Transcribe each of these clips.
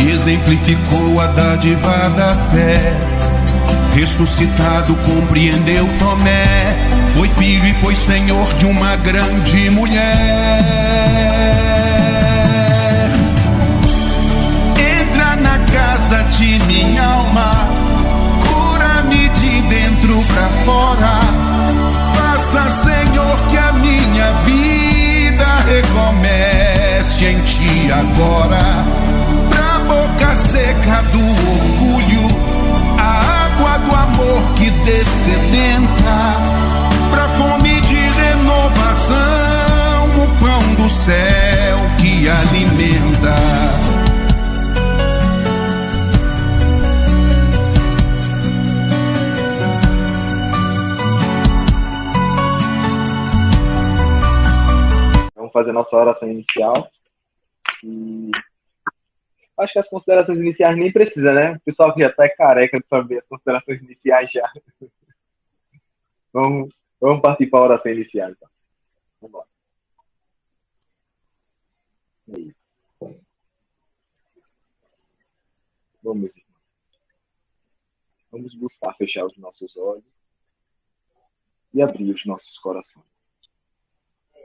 exemplificou a dádiva da fé. Ressuscitado compreendeu Tomé, foi filho e foi senhor de uma grande mulher. Entra na casa de minha alma, cura-me de dentro pra fora. Faça, Senhor, que a minha vida recomece em ti agora. Pra boca seca do orgulho, a água do amor que descedenta, pra fome de renovação, o pão do céu que alimenta. Vamos fazer nossa oração inicial. E acho que as considerações iniciais nem precisa, né? O pessoal que já tá careca de saber as considerações iniciais já. Vamos partir para a oração inicial, então. Vamos lá. É isso. Vamos, irmão. Vamos buscar fechar os nossos olhos e abrir os nossos corações,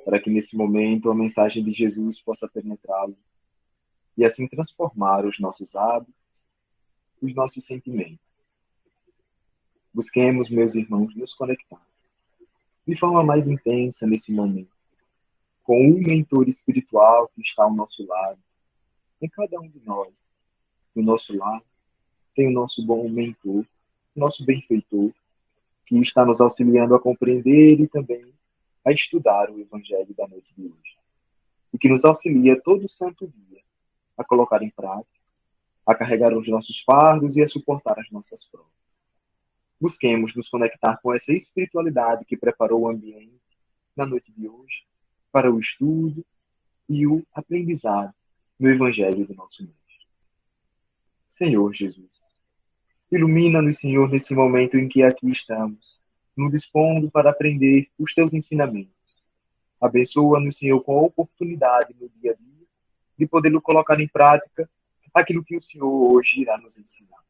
para que nesse momento a mensagem de Jesus possa penetrá-lo e assim transformar os nossos hábitos, os nossos sentimentos. Busquemos, meus irmãos, nos conectar de forma mais intensa nesse momento, com o mentor espiritual que está ao nosso lado. Em cada um de nós, do nosso lado, tem o nosso bom mentor, nosso benfeitor, que está nos auxiliando a compreender e também a estudar o Evangelho da noite de hoje. E que nos auxilia todo santo dia a colocar em prática, a carregar os nossos fardos e a suportar as nossas provas. Busquemos nos conectar com essa espiritualidade que preparou o ambiente na noite de hoje para o estudo e o aprendizado no Evangelho do nosso Mestre. Senhor Jesus, ilumina-nos, Senhor, nesse momento em que aqui estamos, nos dispondo para aprender os teus ensinamentos. Abençoa-nos, Senhor, com a oportunidade no dia a dia de poder colocar em prática aquilo que o Senhor hoje irá nos ensinar.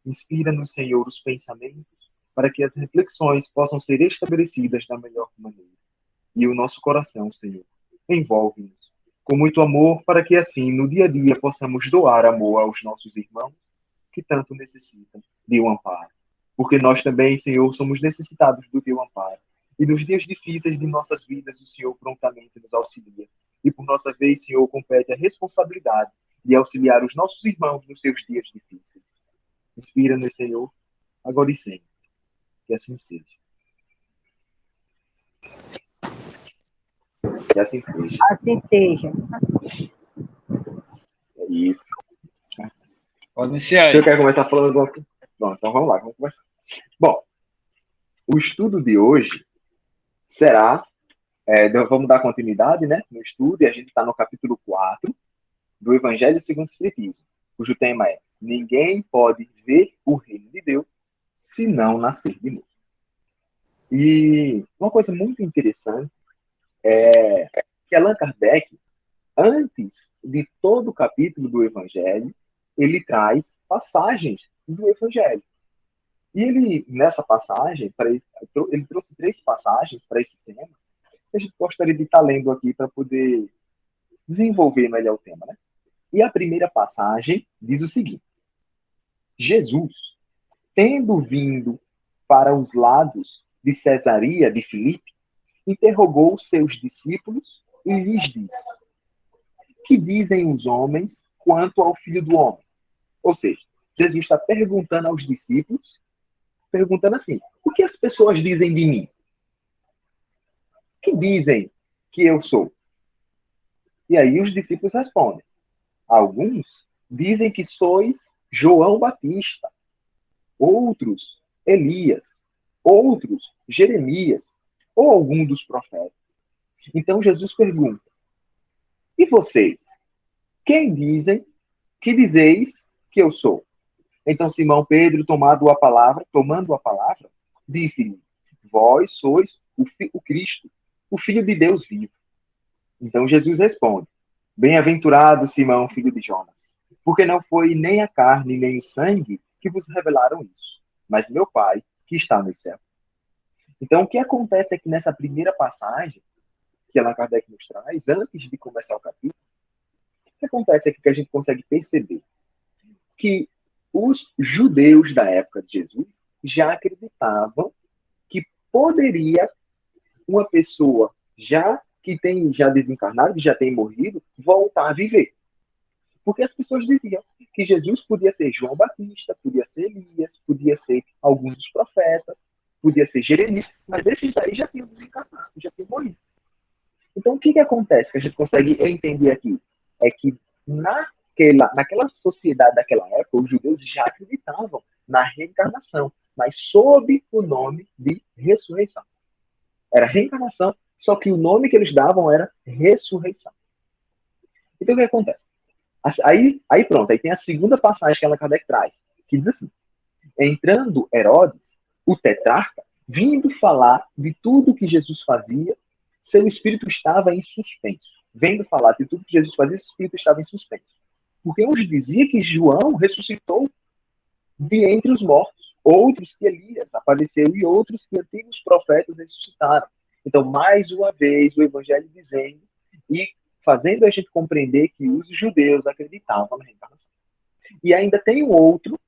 Inspira-nos, Senhor, os pensamentos para que as reflexões possam ser estabelecidas da melhor maneira. E o nosso coração, Senhor, envolve-nos com muito amor para que assim, no dia a dia, possamos doar amor aos nossos irmãos que tanto necessitam de um amparo. Porque nós também, Senhor, somos necessitados do teu amparo. E nos dias difíceis de nossas vidas, o Senhor prontamente nos auxilia. E por nossa vez, Senhor, compete a responsabilidade de auxiliar os nossos irmãos nos seus dias difíceis. Inspira-nos, Senhor, agora e sempre. Que assim seja. Que assim seja. Assim seja. É isso. Pode iniciar aí. Você quer começar falando alguma coisa? Bom, então vamos lá, vamos começar. Bom, o estudo de hoje será... vamos dar continuidade, né, no estudo, e a gente está no capítulo 4 do Evangelho segundo o Espiritismo, cujo tema é: ninguém pode ver o reino de Deus se não nascer de novo. E uma coisa muito interessante é que Allan Kardec, antes de todo o capítulo do Evangelho, ele traz passagens do Evangelho. E ele, nessa passagem, ele trouxe 3 passagens para esse tema, que a gente gostaria de estar lendo aqui para poder desenvolver melhor o tema, né? E a primeira passagem diz o seguinte: Jesus, tendo vindo para os lados de Cesaria de Filipe, interrogou os seus discípulos e lhes disse: que dizem os homens quanto ao Filho do Homem? Ou seja, Jesus está perguntando aos discípulos, perguntando assim: o que as pessoas dizem de mim? O que dizem que eu sou? E aí os discípulos respondem: alguns dizem que sois João Batista, outros Elias, outros Jeremias, ou algum dos profetas. Então Jesus pergunta: e vocês? Quem que dizeis que eu sou? Então Simão Pedro, tomando a palavra, disse-lhe: vós sois o Cristo, o Filho de Deus vivo. Então Jesus responde: bem-aventurado Simão, filho de Jonas, Porque não foi nem a carne, nem o sangue que vos revelaram isso, mas meu Pai que está no céu. Então, o que acontece é que nessa primeira passagem, que Allan Kardec nos traz, antes de começar o capítulo, o que acontece é que a gente consegue perceber que os judeus da época de Jesus já acreditavam que poderia uma pessoa já desencarnado, que já tem morrido, voltar a viver. Porque as pessoas diziam que Jesus podia ser João Batista, podia ser Elias, podia ser alguns dos profetas, podia ser Jeremias, mas esses daí já tinham desencarnado, já tinham morrido. Então, o que acontece que a gente consegue entender aqui? É que naquela sociedade daquela época, os judeus já acreditavam na reencarnação, mas sob o nome de ressurreição. Era reencarnação, só que o nome que eles davam era ressurreição. Então, o que acontece? Aí pronto, aí tem a segunda passagem que Allan Kardec traz, que diz assim: entrando Herodes, o tetrarca, vindo falar de tudo que Jesus fazia, seu espírito estava em suspenso. Vendo falar de tudo que Jesus fazia, seu espírito estava em suspenso. Porque uns diziam que João ressuscitou de entre os mortos, outros que Elias apareceu e outros que antigos profetas ressuscitaram. Então, mais uma vez, o Evangelho dizendo e fazendo a gente compreender que os judeus acreditavam na reencarnação. E ainda tem um outro,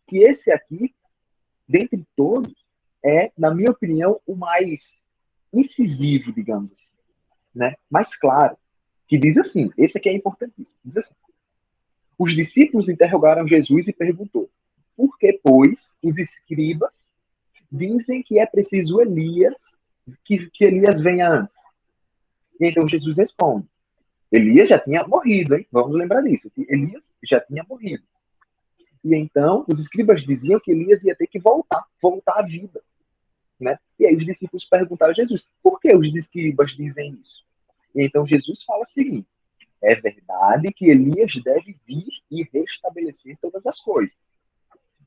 que esse aqui, dentre todos, é, na minha opinião, o mais incisivo, digamos assim, né? Mais claro, que diz assim, esse aqui é importantíssimo, diz assim: os discípulos interrogaram Jesus e perguntou: por que, pois, os escribas dizem que é preciso Elias, que Elias venha antes? E então Jesus responde: Elias já tinha morrido, hein? Vamos lembrar disso, que Elias já tinha morrido. E então os escribas diziam que Elias ia ter que voltar à vida, né? E aí os discípulos perguntaram a Jesus: por que os escribas dizem isso? E então Jesus fala o seguinte: é verdade que Elias deve vir e restabelecer todas as coisas.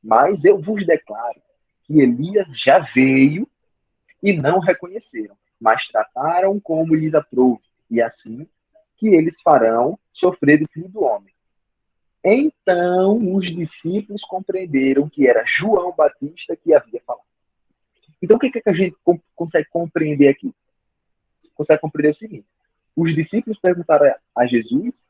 Mas eu vos declaro que Elias já veio e não reconheceram, mas trataram como lhes aprouve, e assim que eles farão sofrer do Filho do Homem. Então os discípulos compreenderam que era João Batista que havia falado. Então o que a gente consegue compreender aqui? Consegue compreender o seguinte: os discípulos perguntaram a Jesus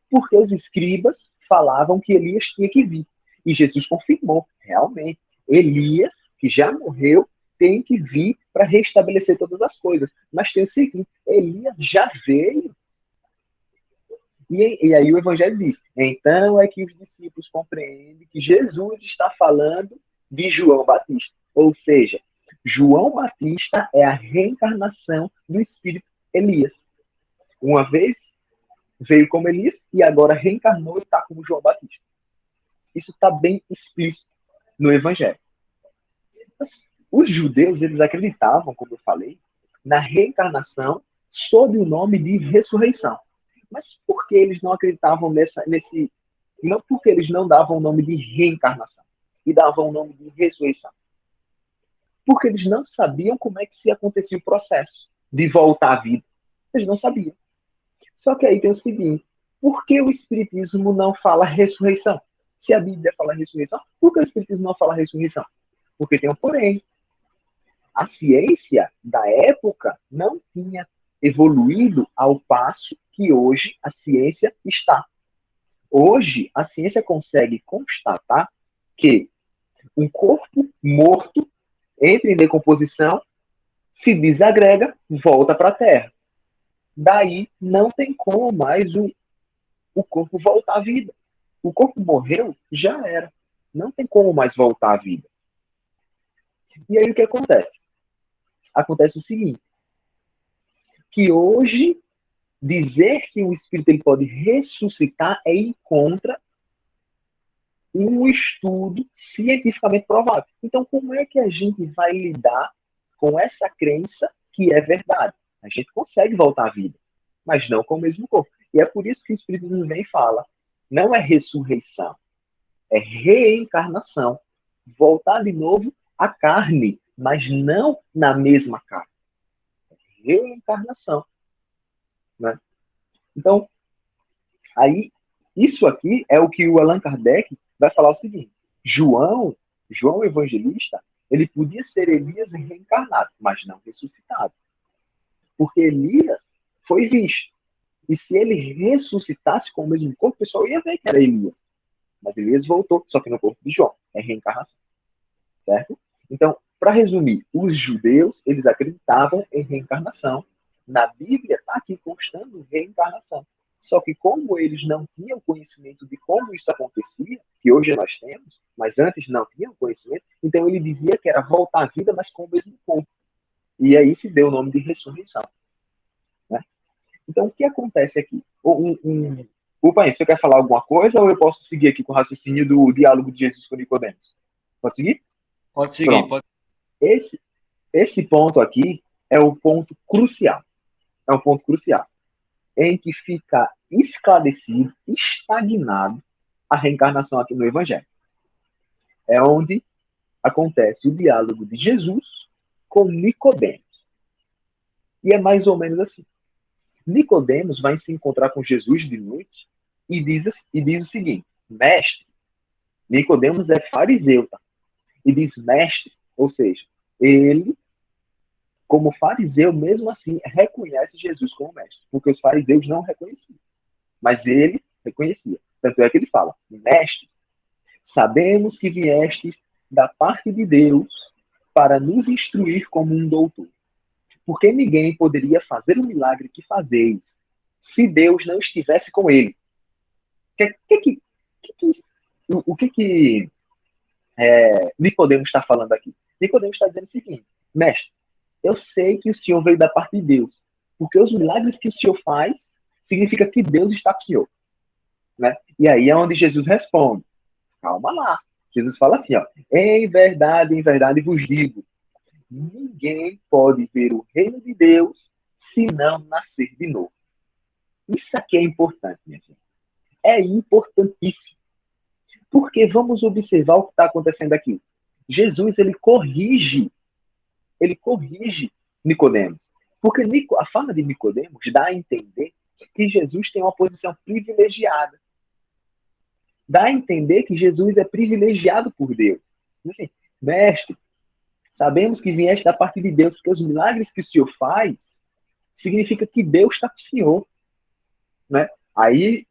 por que os escribas falavam que Elias tinha que vir. E Jesus confirmou, realmente, Elias, que já morreu, tem que vir para restabelecer todas as coisas. Mas tem o seguinte: Elias já veio. E aí o Evangelho diz: então é que os discípulos compreendem que Jesus está falando de João Batista. Ou seja, João Batista é a reencarnação do Espírito Elias. Uma vez veio como Elias e agora reencarnou e está como João Batista. Isso está bem explícito no Evangelho. Mas os judeus, eles acreditavam, como eu falei, na reencarnação sob o nome de ressurreição. Mas por que eles não acreditavam nesse... Não porque eles não davam o nome de reencarnação e davam o nome de ressurreição. Porque eles não sabiam como é que se acontecia o processo de voltar à vida. Eles não sabiam. Só que aí tem o seguinte: por que o Espiritismo não fala ressurreição? Se a Bíblia fala ressurreição, por que o Espiritismo não fala ressurreição? Porque tem um porém. A ciência da época não tinha evoluído ao passo que hoje a ciência está. Hoje, a ciência consegue constatar que um corpo morto entra em decomposição, se desagrega, volta para a Terra. Daí não tem como mais o corpo voltar à vida. O corpo morreu, já era. Não tem como mais voltar à vida. E aí o que acontece? Acontece o seguinte: que hoje dizer que o espírito ele pode ressuscitar é ir contra um estudo cientificamente provado. Então, como é que a gente vai lidar com essa crença que é verdade? A gente consegue voltar à vida, mas não com o mesmo corpo. E é por isso que o Espiritismo vem e fala: não é ressurreição, é reencarnação. Voltar de novo à carne, mas não na mesma carne. É reencarnação. Né? Então, aí Isso aqui é o que o Allan Kardec vai falar o seguinte: João Evangelista, ele podia ser Elias reencarnado, mas não ressuscitado. Porque Elias foi visto. E se ele ressuscitasse com o mesmo corpo, o pessoal ia ver que era Elias. Mas Elias voltou, só que no corpo de João. É reencarnação. Certo? Então, para resumir, os judeus, eles acreditavam em reencarnação. Na Bíblia está aqui constando reencarnação. Só que como eles não tinham conhecimento de como isso acontecia, que hoje nós temos, mas antes não tinham conhecimento, então ele dizia que era voltar à vida, mas com o mesmo corpo. E aí se deu o nome de ressurreição. Né? Então, o que acontece aqui? O Pai, você quer falar alguma coisa ou eu posso seguir aqui com o raciocínio do diálogo de Jesus com Nicodemos? Pode seguir? Pode seguir. Pode... Esse ponto aqui é o ponto crucial. É um ponto crucial. Em que fica esclarecido, estagnado a reencarnação aqui no Evangelho. É onde acontece o diálogo de Jesus com Nicodemos. E é mais ou menos assim. Nicodemos vai se encontrar com Jesus de noite e diz o seguinte: mestre, Nicodemos é fariseu, tá? E diz mestre, ou seja, ele, como fariseu, mesmo assim, reconhece Jesus como mestre, porque os fariseus não reconheciam, mas ele reconhecia. Tanto é que ele fala: mestre, sabemos que vieste da parte de Deus para nos instruir como um doutor. Porque ninguém poderia fazer o milagre que fazeis se Deus não estivesse com ele. O que Nicodemos está falando aqui? Nicodemos está dizendo o seguinte: mestre, eu sei que o senhor veio da parte de Deus, porque os milagres que o senhor faz significa que Deus está com o senhor. Né? E aí é onde Jesus responde: calma lá. Jesus fala assim, ó: em verdade vos digo, ninguém pode ver o reino de Deus se não nascer de novo. Isso aqui é importante, minha gente. É importantíssimo. Porque vamos observar o que está acontecendo aqui. Jesus, ele corrige Nicodemos. Porque a fala de Nicodemos dá a entender que Jesus tem uma posição privilegiada. Dá a entender que Jesus é privilegiado por Deus. Assim, mestre, sabemos que vieste da parte de Deus, porque os milagres que o Senhor faz significa que Deus está com o Senhor. Né? Aí,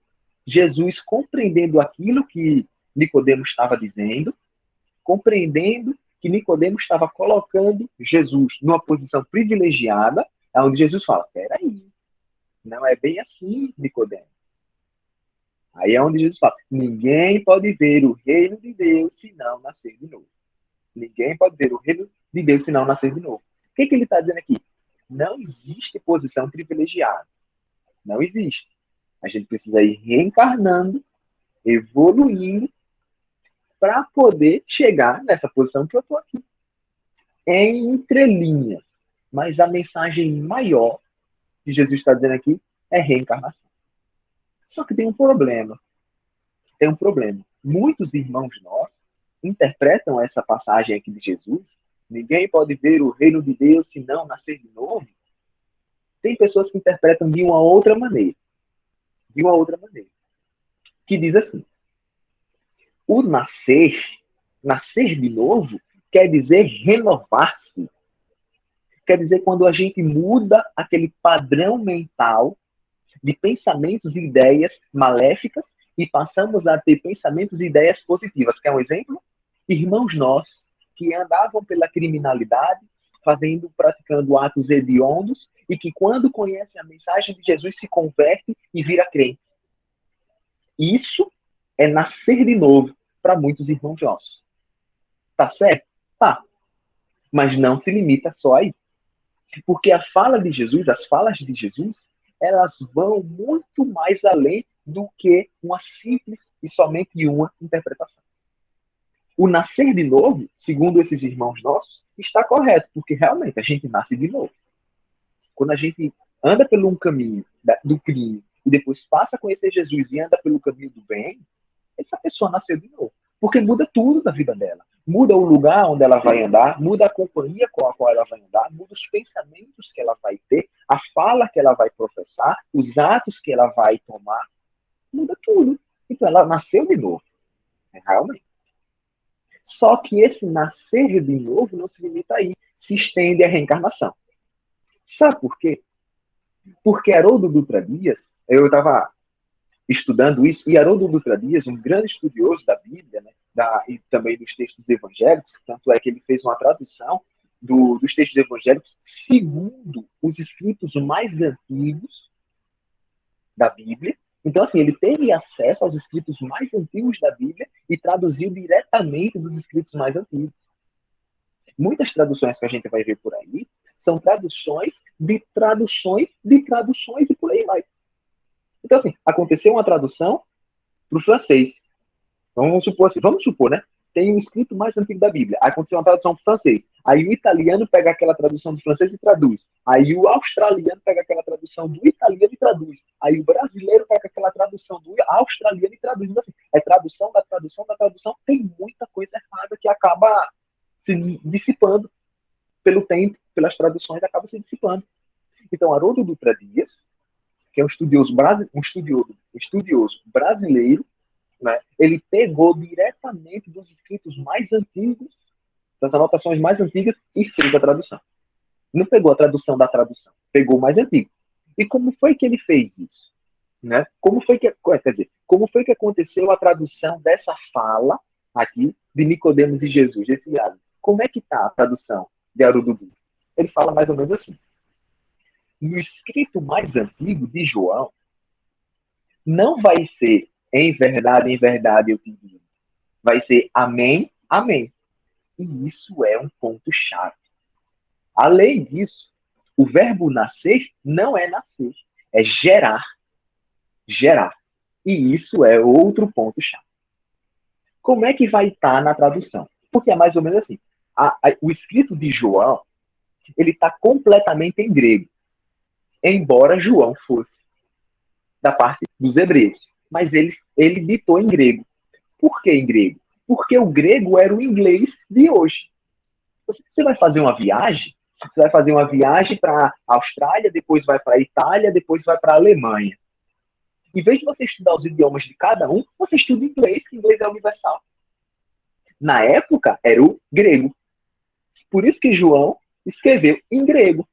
Jesus, compreendendo aquilo que Nicodemos estava dizendo, compreendendo que Nicodemos estava colocando Jesus numa posição privilegiada, é onde Jesus fala: peraí, não é bem assim, Nicodemos. Aí é onde Jesus fala: ninguém pode ver o reino de Deus se não nascer de novo. Ninguém pode ver o reino de Deus se não nascer de novo. O que ele está dizendo aqui? Não existe posição privilegiada. Não existe. A gente precisa ir reencarnando, evoluindo, para poder chegar nessa posição que eu estou aqui. Em entrelinhas. Mas a mensagem maior que Jesus está dizendo aqui é reencarnação. Só que tem um problema. Tem um problema. Muitos irmãos nossos interpretam essa passagem aqui de Jesus: ninguém pode ver o reino de Deus se não nascer de novo. Tem pessoas que interpretam de uma outra maneira. De uma outra maneira. Que diz assim: o nascer de novo, quer dizer renovar-se. Quer dizer quando a gente muda aquele padrão mental de pensamentos e ideias maléficas e passamos a ter pensamentos e ideias positivas. Quer um exemplo? Irmãos nossos que andavam pela criminalidade, praticando atos hediondos, e que quando conhecem a mensagem de Jesus se converte e vira crente. Isso é nascer de novo para muitos irmãos nossos. Tá certo? Tá. Mas não se limita só aí. Porque a fala de Jesus, as falas de Jesus, elas vão muito mais além do que uma simples e somente uma interpretação. O nascer de novo, segundo esses irmãos nossos, está correto, porque realmente a gente nasce de novo. Quando a gente anda pelo um caminho do crime e depois passa a conhecer Jesus e anda pelo caminho do bem, essa pessoa nasceu de novo. Porque muda tudo da vida dela. Muda o lugar onde ela vai andar, muda a companhia com a qual ela vai andar, muda os pensamentos que ela vai ter, a fala que ela vai professar, os atos que ela vai tomar, muda tudo. Então ela nasceu de novo, realmente. Só que esse nascer de novo não se limita aí, se estende à reencarnação. Sabe por quê? Porque Haroldo Dutra Dias, eu estava estudando isso, e Haroldo Dutra Dias, um grande estudioso da Bíblia, né, e também dos textos evangélicos, tanto é que ele fez uma tradução dos textos evangélicos segundo os escritos mais antigos da Bíblia. Então, assim, ele teve acesso aos escritos mais antigos da Bíblia e traduziu diretamente dos escritos mais antigos. Muitas traduções que a gente vai ver por aí são traduções de traduções de traduções e por aí vai. Então, assim, aconteceu uma tradução para o francês. Vamos supor, né? Tem um escrito mais antigo da Bíblia. Aí aconteceu uma tradução para o francês. Aí o italiano pega aquela tradução do francês e traduz. Aí o australiano pega aquela tradução do italiano e traduz. Aí o brasileiro pega aquela tradução do australiano e traduz. Então, assim, é tradução da tradução da tradução. Tem muita coisa errada que acaba se dissipando pelo tempo, pelas traduções, acaba se dissipando. Então, Haroldo Dutra Dias, que é um estudioso brasileiro, né, ele pegou diretamente dos escritos mais antigos, das anotações mais antigas, e fez a tradução. Não pegou a tradução da tradução, pegou o mais antigo. E como foi que ele fez isso? Né? Como foi que aconteceu a tradução dessa fala aqui de Nicodemos e Jesus, desse diálogo? Como é que está a tradução de Haroldo Dutra? Ele fala mais ou menos assim: no escrito mais antigo de João, não vai ser em verdade eu te digo. Vai ser amém, amém. E isso é um ponto-chave. Além disso, o verbo nascer não é nascer, é gerar. Gerar. E isso é outro ponto-chave. Como é que vai estar na tradução? Porque é mais ou menos assim. O escrito de João, ele está completamente em grego. Embora João fosse da parte dos hebreus. Mas ele ditou em grego. Por que em grego? Porque o grego era o inglês de hoje. Você vai fazer uma viagem, para a Austrália, depois vai para a Itália, depois vai para a Alemanha. Em vez de você estudar os idiomas de cada um, você estuda inglês, que inglês é universal. Na época, era o grego. Por isso que João escreveu em grego.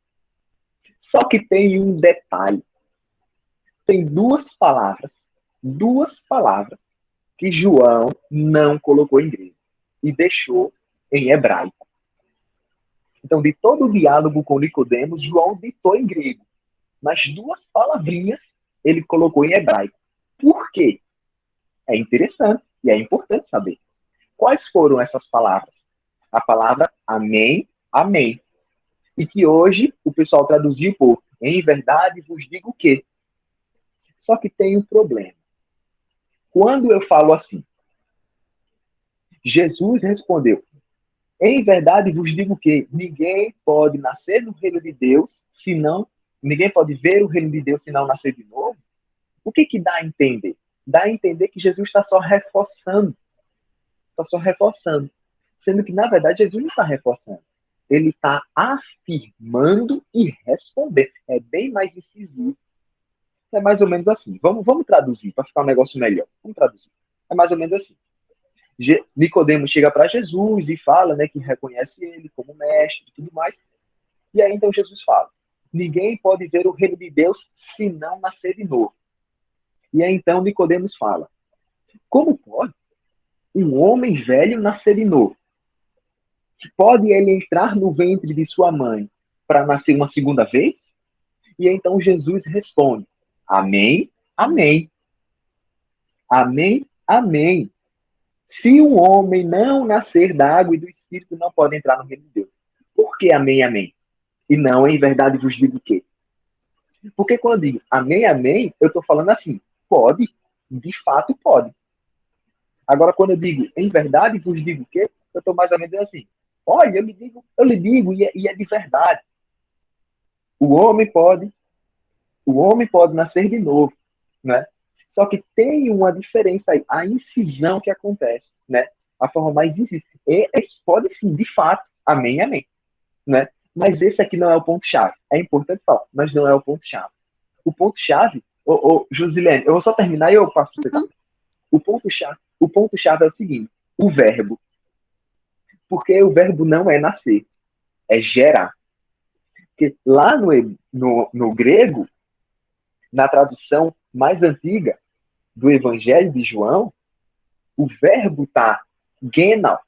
Só que tem um detalhe. Tem duas palavras que João não colocou em grego e deixou em hebraico. Então, de todo o diálogo com Nicodemos, João ditou em grego, mas duas palavrinhas ele colocou em hebraico. Por quê? É interessante e é importante saber. Quais foram essas palavras? A palavra amém, amém. E que hoje o pessoal traduziu por em verdade vos digo o quê? Só que tem um problema. Quando eu falo assim, Jesus respondeu, em verdade vos digo que ninguém pode nascer no reino de Deus, ninguém pode ver o reino de Deus se não nascer de novo. O que dá a entender? Dá a entender que Jesus está só reforçando. Sendo que, na verdade, Jesus não está reforçando. Ele está afirmando e respondendo. É bem mais incisivo. É mais ou menos assim. Vamos traduzir, para ficar um negócio melhor. Vamos traduzir. É mais ou menos assim. Nicodemos chega para Jesus e fala, né, que reconhece ele como mestre e tudo mais. E aí, então, Jesus fala, ninguém pode ver o reino de Deus se não nascer de novo. E aí, então, Nicodemos fala, como pode um homem velho nascer de novo? Pode ele entrar no ventre de sua mãe para nascer uma segunda vez? E aí, então, Jesus responde, amém, amém. Amém, amém. Se um homem não nascer da água e do Espírito, não pode entrar no reino de Deus. Por que amém, amém? E não, em verdade, vos digo o quê? Porque quando eu digo amém, amém, eu estou falando assim, pode, de fato pode. Agora, quando eu digo em verdade, vos digo o quê? Eu estou mais ou menos assim, olha, eu lhe digo e é de verdade. O homem pode nascer de novo, né? Só que tem uma diferença aí, a incisão que acontece, né? A forma mais incisiva. Pode sim, de fato, amém, amém, né? Mas esse aqui não é o ponto-chave. É importante falar, mas não é o ponto-chave. O ponto-chave, Josilene, eu vou só terminar e eu passo para você. O ponto-chave é o seguinte: o verbo. Porque o verbo não é nascer, é gerar. Porque lá no grego, na tradução mais antiga do Evangelho de João, o verbo está genal.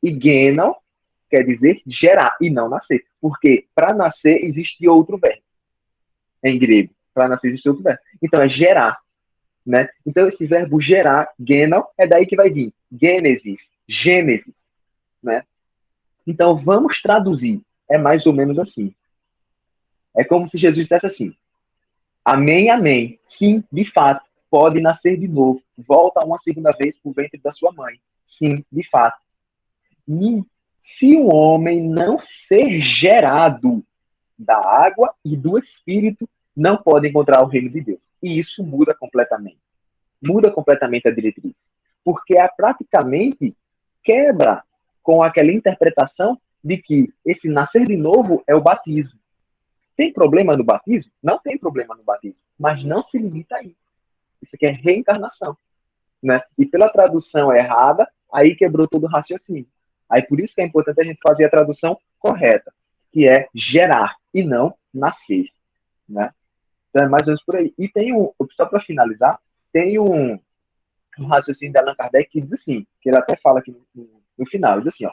E genal quer dizer gerar e não nascer. Porque para nascer existe outro verbo em grego. Para nascer existe outro verbo. Então é gerar. Né? Então esse verbo gerar, genal, é daí que vai vir Gênesis. Né? Então vamos traduzir. É mais ou menos assim. É como se Jesus dissesse assim: amém, amém. Sim, de fato, pode nascer de novo. Volta uma segunda vez para o ventre da sua mãe. Sim, de fato. E se o homem não ser gerado da água e do Espírito, não pode encontrar o reino de Deus. E isso muda completamente. Muda completamente a diretriz. Porque praticamente quebra com aquela interpretação de que esse nascer de novo é o batismo. Tem problema no batismo? Não tem problema no batismo. Mas não se limita aí. Isso aqui é reencarnação. Né? E pela tradução errada, aí quebrou todo o raciocínio. Aí por isso que é importante a gente fazer a tradução correta, que é gerar e não nascer. Né? Então é mais ou menos por aí. E tem só para finalizar, tem um raciocínio de Allan Kardec que diz assim, que ele até fala aqui no final, diz assim, ó: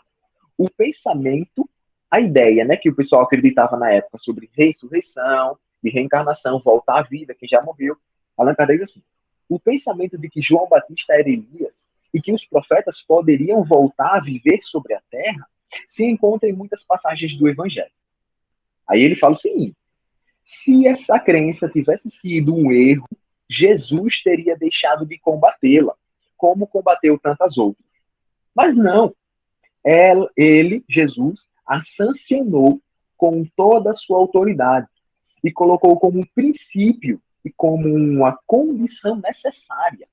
o pensamento, a ideia, né, que o pessoal acreditava na época sobre ressurreição, de reencarnação, voltar à vida, quem já morreu, Allan Kardec diz assim: o pensamento de que João Batista era Elias e que os profetas poderiam voltar a viver sobre a terra se encontra em muitas passagens do Evangelho. Aí ele fala o seguinte: se essa crença tivesse sido um erro, Jesus teria deixado de combatê-la, como combateu tantas outras. Mas não. Ele, Jesus, a sancionou com toda a sua autoridade e colocou como um princípio e como uma condição necessária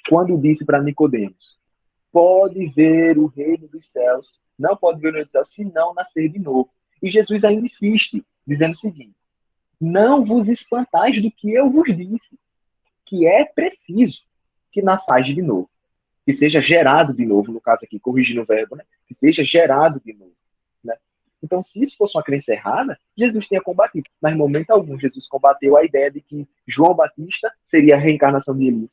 quando disse para Nicodemos: pode ver o reino dos céus, não pode ver o reino dos céus se não nascer de novo. E Jesus ainda insiste, dizendo o seguinte: não vos espantais do que eu vos disse, que é preciso que nasçais de novo, que seja gerado de novo, no caso aqui, corrigindo o verbo, né? Que seja gerado de novo. Né? Então, se isso fosse uma crença errada, Jesus tinha combatido. Mas, em momento algum, Jesus combateu a ideia de que João Batista seria a reencarnação de Elias.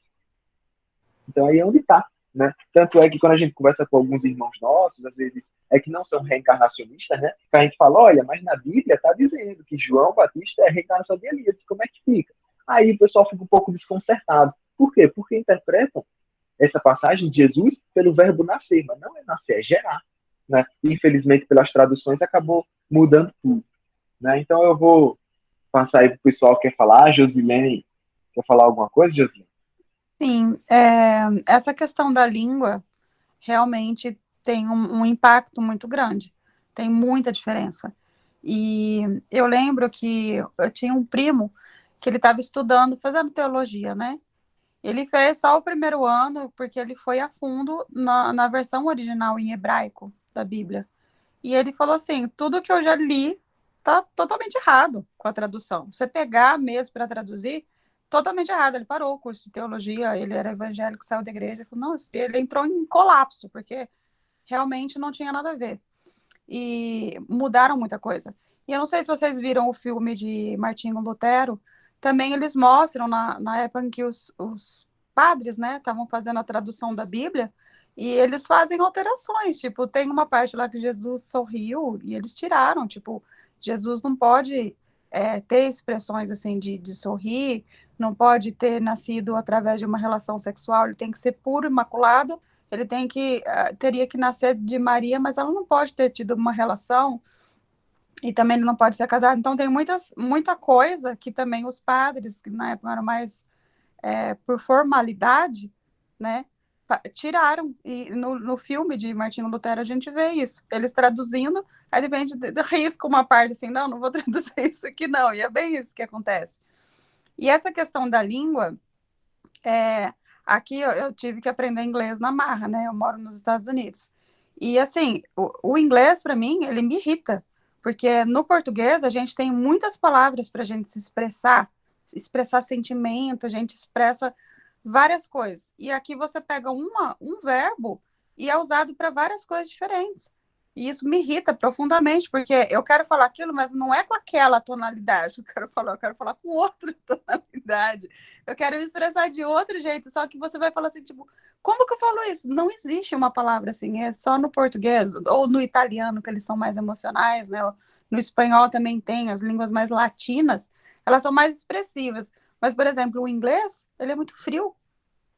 Então, aí é onde está. Né? Tanto é que quando a gente conversa com alguns irmãos nossos, às vezes é que não são reencarnacionistas, né? Que a gente fala: olha, mas na Bíblia está dizendo que João Batista é a reencarnação de Elias. Como é que fica? Aí o pessoal fica um pouco desconcertado. Por quê? Porque interpretam essa passagem de Jesus pelo verbo nascer, mas não é nascer, é gerar. Né? E, infelizmente, pelas traduções, acabou mudando tudo. Né? Então, eu vou passar aí para o pessoal que quer falar. Josilene, quer falar alguma coisa, Josilene? Sim, essa questão da língua realmente tem um impacto muito grande, tem muita diferença. E eu lembro que eu tinha um primo que ele estava estudando, fazendo teologia, né? Ele fez só o primeiro ano, porque ele foi a fundo na versão original em hebraico da Bíblia. E ele falou assim: tudo que eu já li tá totalmente errado com a tradução. Você pegar mesmo para traduzir, totalmente errado. Ele parou o curso de teologia, ele era evangélico, saiu da igreja, ele falou: não, ele entrou em colapso, porque realmente não tinha nada a ver. E mudaram muita coisa. E eu não sei se vocês viram o filme de Martinho Lutero, também eles mostram na época em que os padres, né, estavam fazendo a tradução da Bíblia, e eles fazem alterações, tipo, tem uma parte lá que Jesus sorriu, e eles tiraram, tipo, Jesus não pode ter expressões, assim, de sorrir, não pode ter nascido através de uma relação sexual, ele tem que ser puro, imaculado, ele teria que nascer de Maria, mas ela não pode ter tido uma relação, e também ele não pode ser casado. Então tem muita coisa que também os padres, que na época eram mais por formalidade, né, tiraram. E no filme de Martinho Lutero a gente vê isso. Eles traduzindo, aí de repente risca uma parte assim: não vou traduzir isso aqui não. E é bem isso que acontece. E essa questão da língua, aqui eu tive que aprender inglês na marra, né? Eu moro nos Estados Unidos. E assim, o inglês para mim, ele me irrita, porque no português a gente tem muitas palavras para a gente se expressar sentimento, a gente expressa várias coisas. E aqui você pega um verbo e é usado para várias coisas diferentes. E isso me irrita profundamente, porque eu quero falar aquilo, mas não é com aquela tonalidade que eu quero falar com outra tonalidade. Eu quero me expressar de outro jeito, só que você vai falar assim, tipo, como que eu falo isso? Não existe uma palavra assim, é só no português, ou no italiano, que eles são mais emocionais, né? No espanhol também tem, as línguas mais latinas, elas são mais expressivas. Mas, por exemplo, o inglês, ele é muito frio,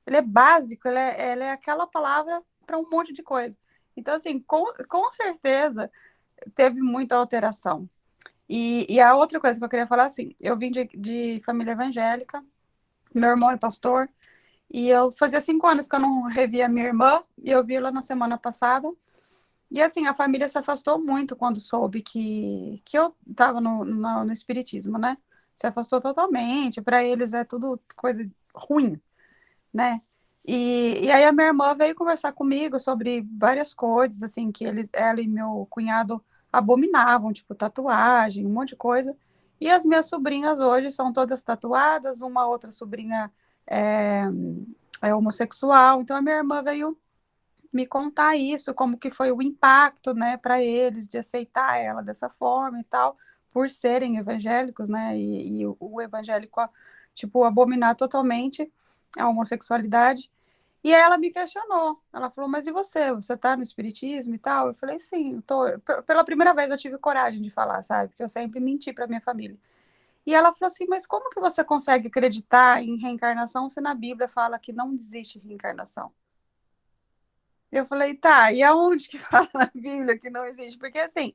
ele é básico, ele é aquela palavra para um monte de coisa. Então, assim, com certeza teve muita alteração. E a outra coisa que eu queria falar, assim, eu vim de família evangélica, meu irmão é pastor, e eu fazia 5 anos que eu não revia minha irmã, e eu vi ela na semana passada. E, assim, a família se afastou muito quando soube que eu estava no espiritismo, né? Se afastou totalmente, para eles é tudo coisa ruim, né? E aí a minha irmã veio conversar comigo sobre várias coisas, assim, que ela e meu cunhado abominavam, tipo tatuagem, um monte de coisa. E as minhas sobrinhas hoje são todas tatuadas, uma outra sobrinha é, é homossexual. Então a minha irmã veio me contar isso, como que foi o impacto, né, para eles de aceitar ela dessa forma e tal, por serem evangélicos, né, e o evangélico, tipo, abominar totalmente a homossexualidade. E aí ela me questionou, ela falou, mas e você? Você tá no espiritismo e tal? Eu falei, sim, eu tô. Pela primeira vez eu tive coragem de falar, sabe? Porque eu sempre menti para minha família. E ela falou assim, mas como que você consegue acreditar em reencarnação se na Bíblia fala que não existe reencarnação? Eu falei, tá, e aonde que fala na Bíblia que não existe? Porque, assim,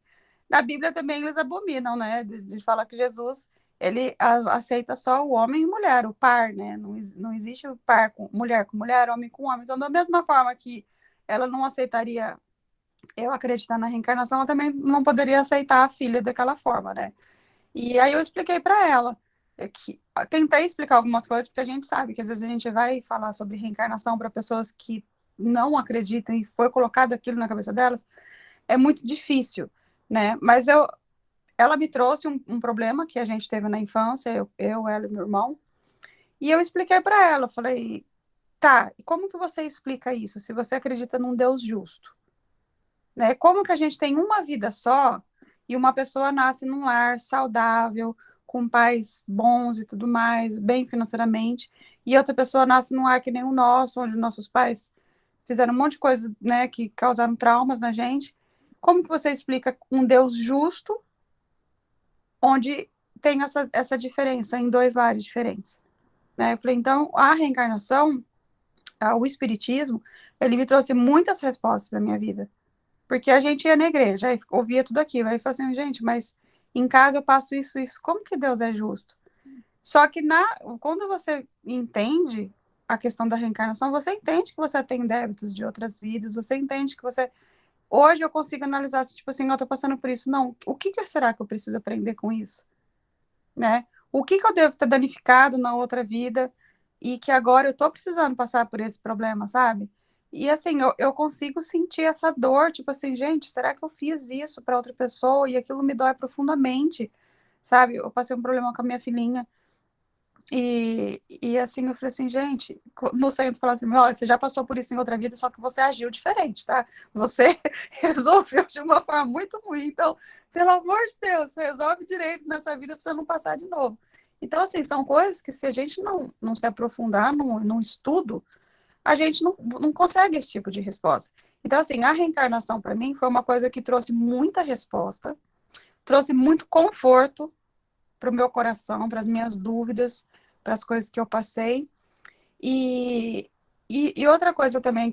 na Bíblia também eles abominam, né? De falar que Jesus, ele aceita só o homem e mulher, o par, né? Não existe o par com mulher, homem com homem. Então, da mesma forma que ela não aceitaria eu acreditar na reencarnação, ela também não poderia aceitar a filha daquela forma, né? E aí eu expliquei para ela, que tentei explicar algumas coisas, porque a gente sabe que às vezes a gente vai falar sobre reencarnação para pessoas que não acreditam e foi colocado aquilo na cabeça delas, é muito difícil, né? Mas ela me trouxe um problema que a gente teve na infância, ela e meu irmão, e eu expliquei para ela, falei, tá, e como que você explica isso, se você acredita num Deus justo? Né? Como que a gente tem uma vida só e uma pessoa nasce num lar saudável, com pais bons e tudo mais, bem financeiramente, e outra pessoa nasce num lar que nem o nosso, onde nossos pais fizeram um monte de coisa, né, que causaram traumas na gente. Como que você explica um Deus justo onde tem essa diferença em dois lares diferentes? Né? Eu falei, então, a reencarnação, o espiritismo, ele me trouxe muitas respostas para minha vida. Porque a gente ia na igreja, aí ouvia tudo aquilo. Aí falava assim, gente, mas em casa eu passo isso, isso. Como que Deus é justo? Só que quando você entende a questão da reencarnação, você entende que você tem débitos de outras vidas, você entende que você. Hoje eu consigo analisar, assim, tipo assim, eu tô passando por isso. Não, o que será que eu preciso aprender com isso? Né? O que eu devo ter danificado na outra vida e que agora eu tô precisando passar por esse problema, sabe? E assim, eu consigo sentir essa dor, tipo assim, gente, será que eu fiz isso para outra pessoa e aquilo me dói profundamente, sabe? Eu passei um problema com a minha filhinha e assim, eu falei assim, gente, no centro falando assim, olha, você já passou por isso em outra vida, só que você agiu diferente, tá? Você resolveu de uma forma muito ruim, então, pelo amor de Deus, resolve direito nessa vida para você não passar de novo. Então, assim, são coisas que se a gente não se aprofundar num estudo, a gente não consegue esse tipo de resposta. Então, assim, a reencarnação para mim foi uma coisa que trouxe muita resposta, trouxe muito conforto para o meu coração, para as minhas dúvidas, para as coisas que eu passei. E, e outra coisa também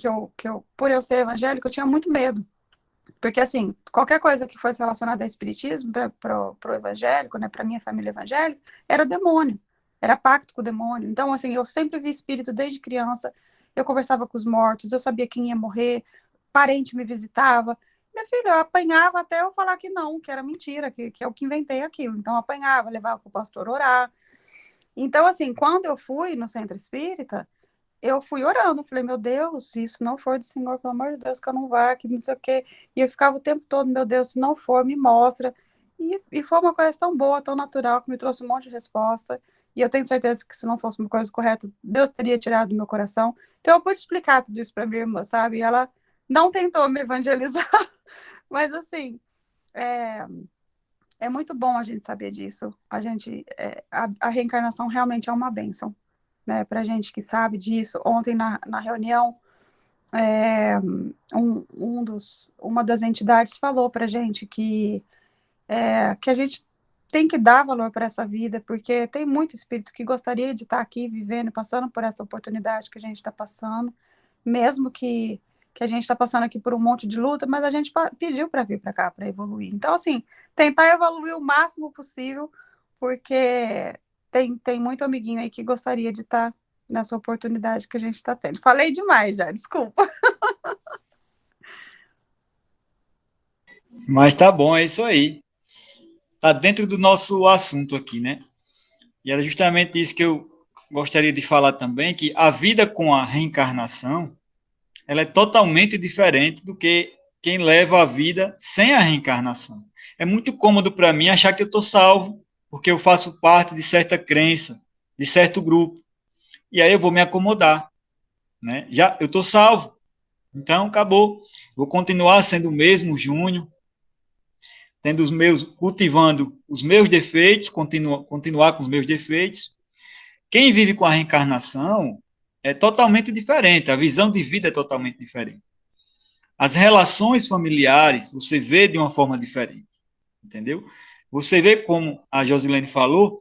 por eu ser evangélica, eu tinha muito medo. Porque, assim, qualquer coisa que fosse relacionada a espiritismo, para o evangélico, né, para minha família evangélica, era demônio, era pacto com o demônio. Então, assim, eu sempre vi espírito desde criança, eu conversava com os mortos, eu sabia quem ia morrer, parente me visitava. Minha filha, eu apanhava até eu falar que não, que era mentira, que eu que inventei aquilo. Então, eu apanhava, levava para o pastor orar. Então, assim, quando eu fui no centro espírita, eu fui orando, falei, meu Deus, se isso não for do Senhor, pelo amor de Deus, que eu não vá, que não sei o quê. E eu ficava o tempo todo, meu Deus, se não for, me mostra. E foi uma coisa tão boa, tão natural, que me trouxe um monte de resposta. e eu tenho certeza que se não fosse uma coisa correta, Deus teria tirado do meu coração. Então eu pude explicar tudo isso para minha irmã, sabe? E ela não tentou me evangelizar, mas assim, é muito bom a gente saber disso. A reencarnação realmente é uma bênção, né? Para gente que sabe disso. Ontem na reunião, uma das entidades falou para gente que a gente tem que dar valor para essa vida, porque tem muito espírito que gostaria de estar aqui vivendo, passando por essa oportunidade que a gente está passando, mesmo que a gente está passando aqui por um monte de luta, mas a gente pediu para vir para cá, para evoluir. Então, assim, tentar evoluir o máximo possível, porque tem muito amiguinho aí que gostaria de estar nessa oportunidade que a gente está tendo. Falei demais já, desculpa. Mas tá bom, é isso aí. Tá dentro do nosso assunto aqui, né? E era justamente isso que eu gostaria de falar também, que a vida com a reencarnação, ela é totalmente diferente do que quem leva a vida sem a reencarnação. É muito cômodo para mim achar que eu estou salvo, porque eu faço parte de certa crença, de certo grupo. E aí eu vou me acomodar, né? Já eu estou salvo, então acabou. Vou continuar sendo o mesmo Júnior, tendo cultivando os meus defeitos, continuar com os meus defeitos. Quem vive com a reencarnação é totalmente diferente, a visão de vida é totalmente diferente. As relações familiares você vê de uma forma diferente, entendeu? Você vê, como a Josilene falou,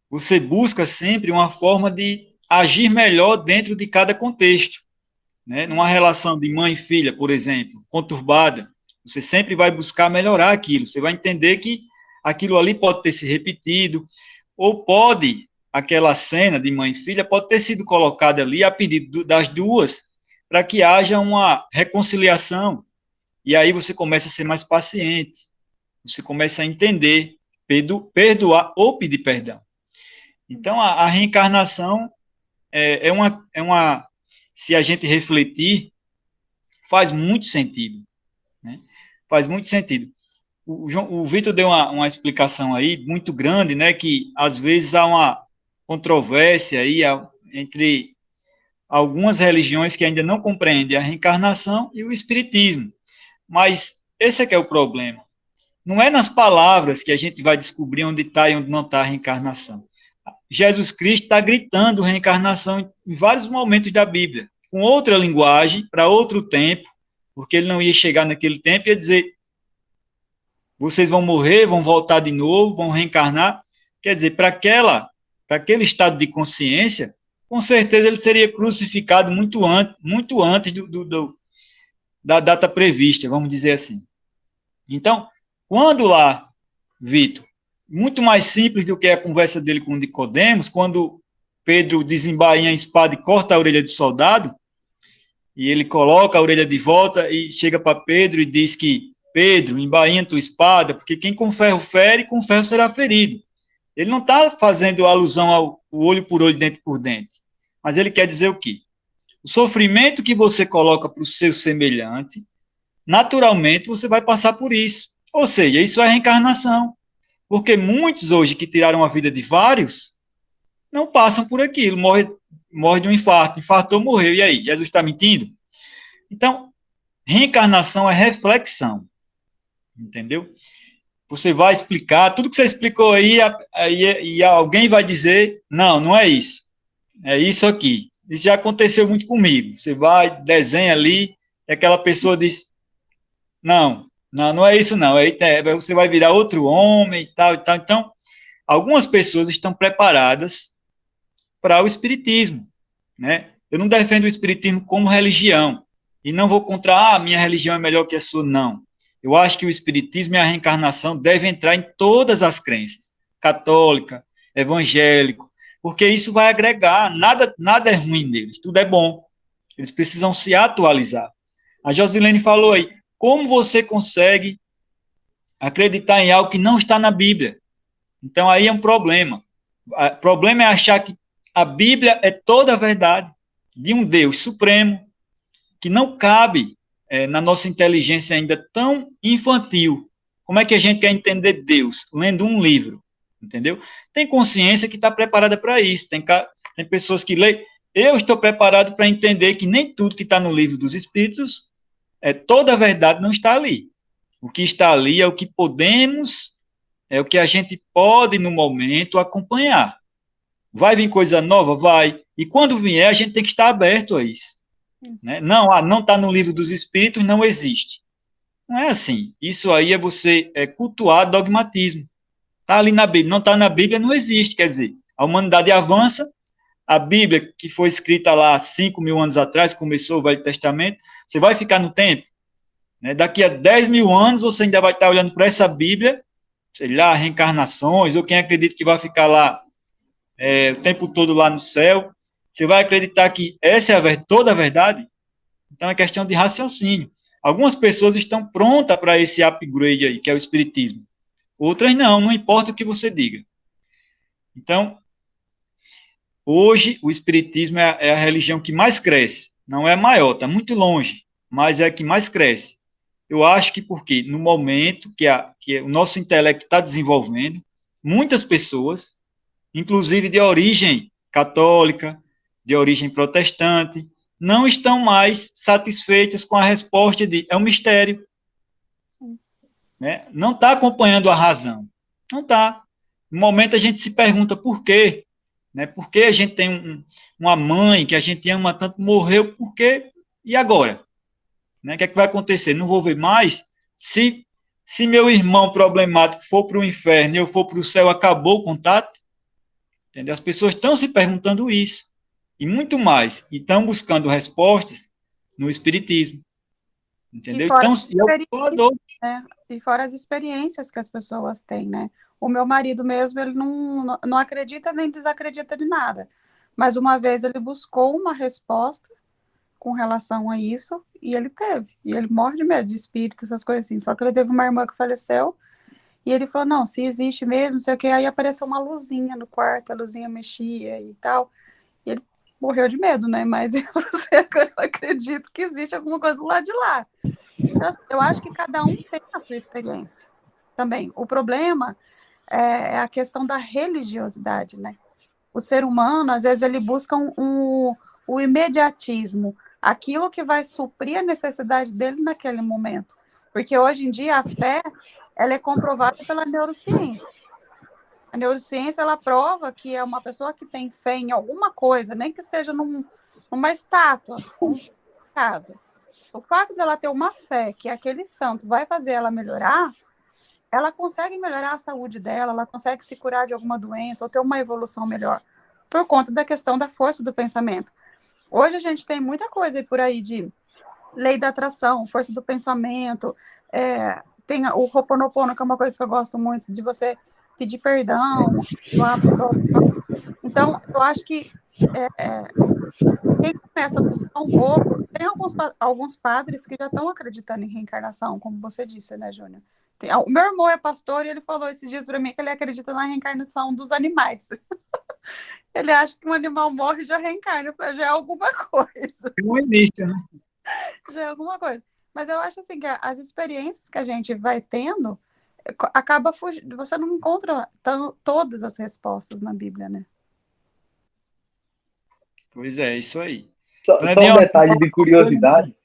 você busca sempre uma forma de agir melhor dentro de cada contexto, né? Numa relação de mãe e filha, por exemplo, conturbada, você sempre vai buscar melhorar aquilo, você vai entender que aquilo ali pode ter se repetido, ou pode, aquela cena de mãe e filha pode ter sido colocada ali a pedido das duas, para que haja uma reconciliação, e aí você começa a ser mais paciente, você começa a entender, perdoar ou pedir perdão. Então, a reencarnação se a gente refletir, faz muito sentido, né? Faz muito sentido. O Vitor deu uma explicação aí muito grande, né, que às vezes há uma controvérsia aí entre algumas religiões que ainda não compreendem a reencarnação e o espiritismo. Mas esse é que é o problema. Não é nas palavras que a gente vai descobrir onde está e onde não está a reencarnação. Jesus Cristo está gritando reencarnação em vários momentos da Bíblia, com outra linguagem, para outro tempo, porque ele não ia chegar naquele tempo e ia dizer: vocês vão morrer, vão voltar de novo, vão reencarnar. Quer dizer, para aquele estado de consciência, com certeza ele seria crucificado muito antes da data prevista, vamos dizer assim. Então, quando lá, Vitor, muito mais simples do que a conversa dele com Nicodemos, quando Pedro desembainha a espada e corta a orelha do soldado, e ele coloca a orelha de volta e chega para Pedro e diz que: Pedro, embainha tua espada, porque quem com ferro fere, com ferro será ferido. Ele não está fazendo alusão ao olho por olho, dente por dente, mas ele quer dizer o quê? O sofrimento que você coloca para o seu semelhante, naturalmente você vai passar por isso. Ou seja, isso é reencarnação. Porque muitos hoje que tiraram a vida de vários não passam por aquilo, morre de um infarto, infartou, morreu, e aí? Jesus está mentindo? Então, reencarnação é reflexão, entendeu? Você vai explicar, tudo que você explicou aí, e alguém vai dizer: não, não é isso, é isso aqui. Isso já aconteceu muito comigo. Você vai, desenha ali, e aquela pessoa diz: não é isso não, você vai virar outro homem e tal, e tal. Então, algumas pessoas estão preparadas para o espiritismo, né? Eu não defendo o espiritismo como religião, e não vou contra: minha religião é melhor que a sua, não. Eu acho que o espiritismo e a reencarnação devem entrar em todas as crenças, católica, evangélico, porque isso vai agregar, nada é ruim neles, tudo é bom. Eles precisam se atualizar. A Josilene falou aí: como você consegue acreditar em algo que não está na Bíblia? Então, aí é um problema. O problema é achar que a Bíblia é toda a verdade de um Deus supremo, que não cabe na nossa inteligência ainda tão infantil. Como é que a gente quer entender Deus? Lendo um livro. entendeu? Tem consciência que está preparada para isso, tem pessoas que leem. Eu estou preparado para entender que nem tudo que está no livro dos Espíritos, toda a verdade não está ali. O que está ali é o que podemos, é o que a gente pode, no momento, acompanhar. Vai vir coisa nova? Vai. E quando vier, a gente tem que estar aberto a isso. Né? Não está no livro dos Espíritos, não existe. Não é assim. Isso aí é você cultuar dogmatismo. Está ali na Bíblia. Não está na Bíblia, não existe. Quer dizer, a humanidade avança, a Bíblia, que foi escrita lá 5.000 anos atrás, começou o Velho Testamento, você vai ficar no tempo? Né? Daqui a 10.000 anos, você ainda vai estar olhando para essa Bíblia, sei lá, reencarnações, ou quem acredita que vai ficar lá o tempo todo lá no céu, você vai acreditar que essa é toda a verdade? Então é questão de raciocínio. Algumas pessoas estão prontas para esse upgrade aí, que é o espiritismo. Outras não importa o que você diga. Então, hoje o espiritismo é a religião que mais cresce. Não é a maior, está muito longe, mas é a que mais cresce. Eu acho que porque no momento que o nosso intelecto está desenvolvendo, muitas pessoas, inclusive de origem católica, de origem protestante, não estão mais satisfeitas com a resposta de é um mistério. Né? Não está acompanhando a razão. Não está. No momento a gente se pergunta por quê. Né? Por que a gente tem uma mãe que a gente ama tanto, morreu, por quê? E agora? Né? O que é que vai acontecer? Não vou ver mais? Se meu irmão problemático for para o inferno e eu for para o céu, acabou o contato? Entendeu? As pessoas estão se perguntando isso. E muito mais. E estão buscando respostas no espiritismo. Entendeu? E fora as experiências que as pessoas têm, né? O meu marido mesmo, ele não acredita nem desacredita de nada. Mas uma vez ele buscou uma resposta com relação a isso, e ele teve. E ele morre de medo de espírito, essas coisas assim. Só que ele teve uma irmã que faleceu, e ele falou, não, se existe mesmo, não sei o que. Aí apareceu uma luzinha no quarto, a luzinha mexia e tal. E ele morreu de medo, né? Mas eu acredito que existe alguma coisa do lado de lá. Então, eu acho que cada um tem a sua experiência também. O problema é a questão da religiosidade, né? O ser humano, às vezes, ele busca o imediatismo, aquilo que vai suprir a necessidade dele naquele momento. Porque hoje em dia a fé, ela é comprovada pela neurociência. A neurociência, ela prova que é uma pessoa que tem fé em alguma coisa, nem que seja numa estátua, numa casa. O fato de ela ter uma fé que aquele santo vai fazer ela melhorar, ela consegue melhorar a saúde dela, ela consegue se curar de alguma doença ou ter uma evolução melhor, por conta da questão da força do pensamento. Hoje a gente tem muita coisa por aí de lei da atração, força do pensamento, tem o Ho'oponopono, que é uma coisa que eu gosto muito, de você pedir perdão. Então, eu acho que quem começa a buscar um pouco, tem alguns padres que já estão acreditando em reencarnação, como você disse, né, Júnior? O meu irmão é pastor e ele falou esses dias para mim que ele acredita na reencarnação dos animais. Ele acha que um animal morre e já reencarna, já é alguma coisa. É um início, né? Já é alguma coisa. Mas eu acho assim que as experiências que a gente vai tendo, acaba fugindo. Você não encontra todas as respostas na Bíblia, né? Pois é, isso aí. Só um detalhe de curiosidade.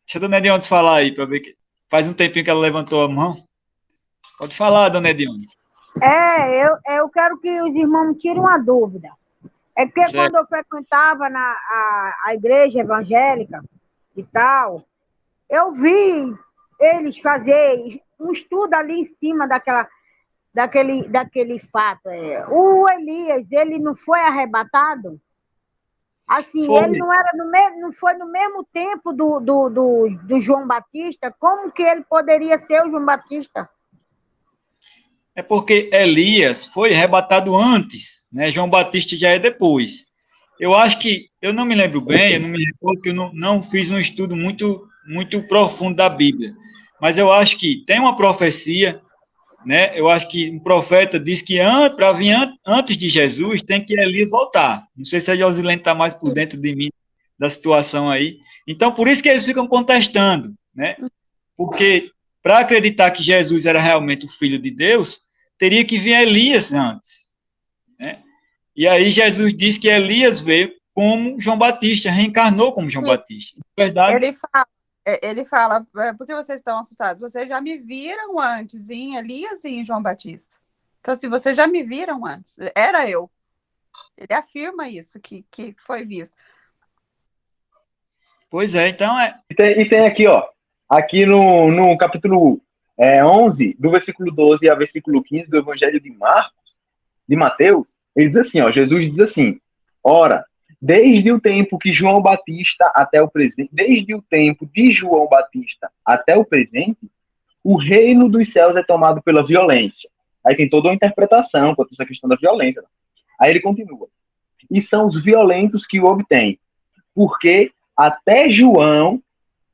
Deixa a dona Ediondes falar aí, para ver que faz um tempinho que ela levantou a mão. Pode falar, dona Ediondes. Eu quero que os irmãos me tirem uma dúvida. É porque certo. Quando eu frequentava a igreja evangélica e tal, eu vi eles fazer um estudo ali em cima daquele fato. O Elias, ele não foi arrebatado? Assim, foi. Ele não foi no mesmo tempo do João Batista? Como que ele poderia ser o João Batista? É porque Elias foi arrebatado antes, né? João Batista já é depois. Eu acho que, eu não me lembro bem, eu não me recordo que eu não fiz um estudo muito, muito profundo da Bíblia, mas eu acho que tem uma profecia, né? Eu acho que um profeta diz que para vir antes de Jesus tem que Elias voltar. Não sei se a Josilene está mais por dentro de mim, da situação aí. Então, por isso que eles ficam contestando, né? Porque para acreditar que Jesus era realmente o Filho de Deus, teria que vir Elias antes, né? E aí Jesus diz que Elias veio como João Batista, reencarnou como João Batista. Na verdade, ele fala, por que vocês estão assustados? Vocês já me viram antes em Elias e em João Batista. Então, assim, vocês já me viram antes. Era eu. Ele afirma isso, que foi visto. pois é, então E tem aqui, ó, aqui no capítulo 11, do versículo 12 ao versículo 15 do Evangelho de Mateus, ele diz assim, ó, Jesus diz assim, ora, desde o tempo que João Batista até o presente, desde o tempo de João Batista até o presente, o reino dos céus é tomado pela violência. Aí tem toda uma interpretação quanto a essa questão da violência. Aí ele continua. E são os violentos que o obtêm, porque até João,